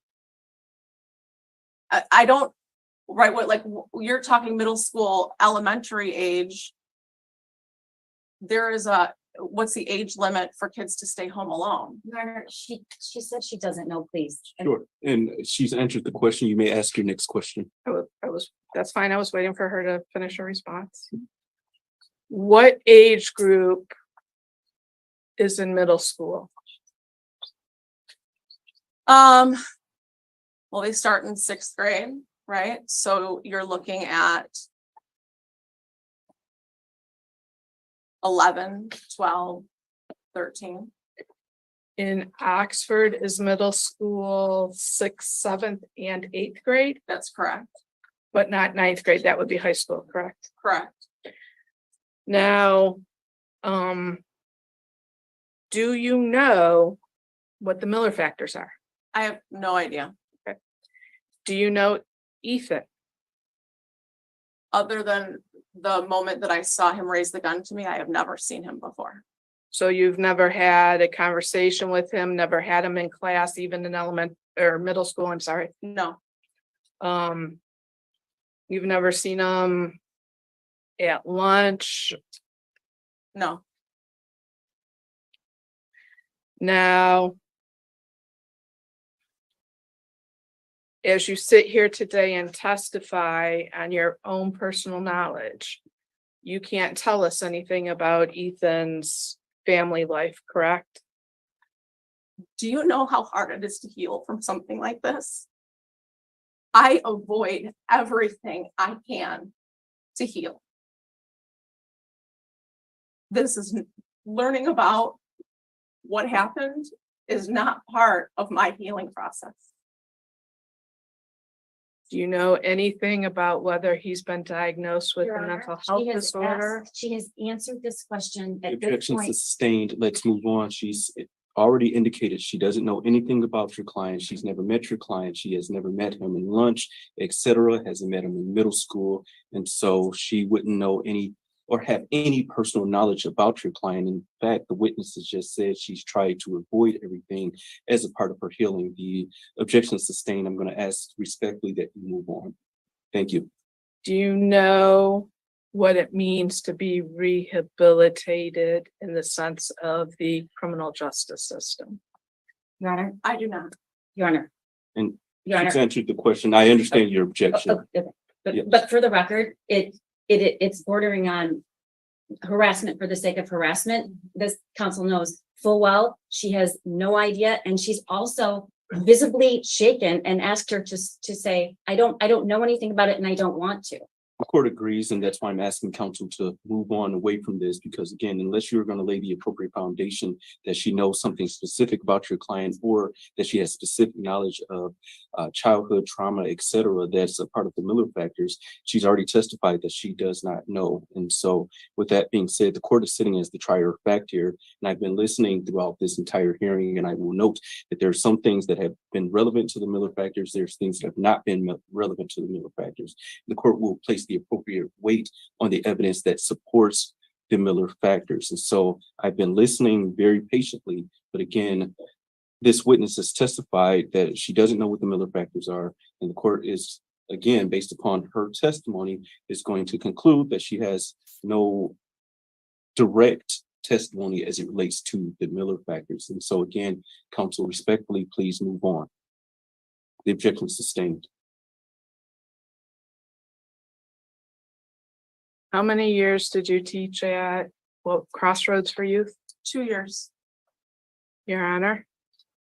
I don't, right, what, like, you're talking middle school, elementary age. There is what's the age limit for kids to stay home alone? Your Honor, she said she doesn't know, please. And Sure. And she's answered the question. You may ask your next question. That's fine. I was waiting for her to finish her response. What age group is in middle school? Well, they start in 6th grade, right? So you're looking at 11, 12, 13. In Oxford is middle school 6th, 7th, and 8th grade, That's correct. but not 9th grade. That would be high school, correct? Correct. Now, do you know what the Miller factors are? I have no idea, Do you know Ethan? other than the moment that I saw him raise the gun to me. I have never seen him before. So you've never had a conversation with him, never had him in class, even in middle school, I'm sorry. No, You've never seen him at lunch. no. Now, as you sit here today and testify on your own personal knowledge, you can't tell us anything about Ethan's family life, correct? Do you know how hard it is to heal from something like this? I avoid everything I can to heal. This is learning about what happened is not part of my healing process. Do you know anything about whether he's been diagnosed with Your a Honor, mental health disorder? she has answered this question The at this objection point. sustained. Let's move on. She's already indicated she doesn't know anything about your client. She's never met your client. She has never met him in lunch, etc. Hasn't met him in middle school. And so she wouldn't know any or have any personal knowledge about your client. In fact, the witnesses just said she's tried to avoid everything as a part of her healing. The objection is sustained. I'm going to ask respectfully that you move on. Thank you. Do you know what it means to be rehabilitated in the sense of the criminal justice system? Your Honor, I do not. Your Honor. And Your She's Honor. answered the question. I understand your objection. Okay. Yes. But for the record, it's bordering on harassment for the sake of harassment. This council knows full well, she has no idea, and she's also visibly shaken and asked her to say, I don't know anything about it and I don't want to. The court agrees, and that's why I'm asking counsel to move on away from this, because again, unless you're going to lay the appropriate foundation that she knows something specific about your client, or that she has specific knowledge of childhood trauma, etc., that's a part of the Miller factors, she's already testified that she does not know. And so with that being said, the court is sitting as the trier of fact here, and I've been listening throughout this entire hearing, and I will note that there are some things that have been relevant to the Miller factors. There's things that have not been relevant to the Miller factors. The court will place the appropriate weight on the evidence that supports the Miller factors. And so I've been listening very patiently, but again, this witness has testified that she doesn't know what the Miller factors are, and the court is, again, based upon her testimony, is going to conclude that she has no direct testimony as it relates to the Miller factors. And so again, counsel respectfully, please move on. The objection is sustained. How many years did you teach at, well, Crossroads for Youth? 2 years. Your Honor?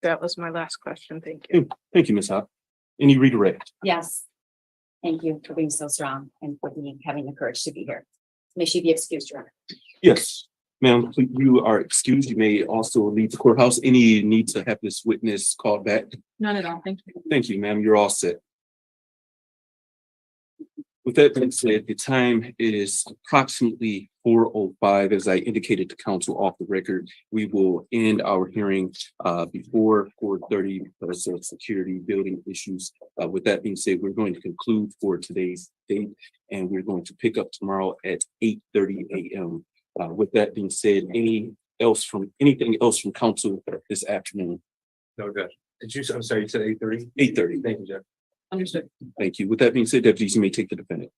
That was my last question. Thank you. Thank you, Ms. Hott. Any redirect? Yes. Thank you for being so strong and for having the courage to be here. May she be excused, Your Honor. Yes, ma'am, you are excused. You may also leave the courthouse. Any need to have this witness called back? None at all. Thank you. Thank you, ma'am. You're all set. With that being said, the time is approximately 4:05. As I indicated to counsel off the record, we will end our hearing before 4:30 because of security building issues. With that being said, we're going to conclude for today's date, and we're going to pick up tomorrow at 8:30 a.m. With that being said, anything else from counsel this afternoon? No, good. I'm sorry, you said 8:30? 8:30. Thank you, Jeff. Understood. Thank you. With that being said, deputies, you may take the defendant.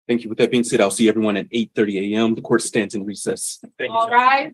Thank you. With that being said, I'll see everyone at 8:30 a.m. The court stands in recess. Thank you. All right.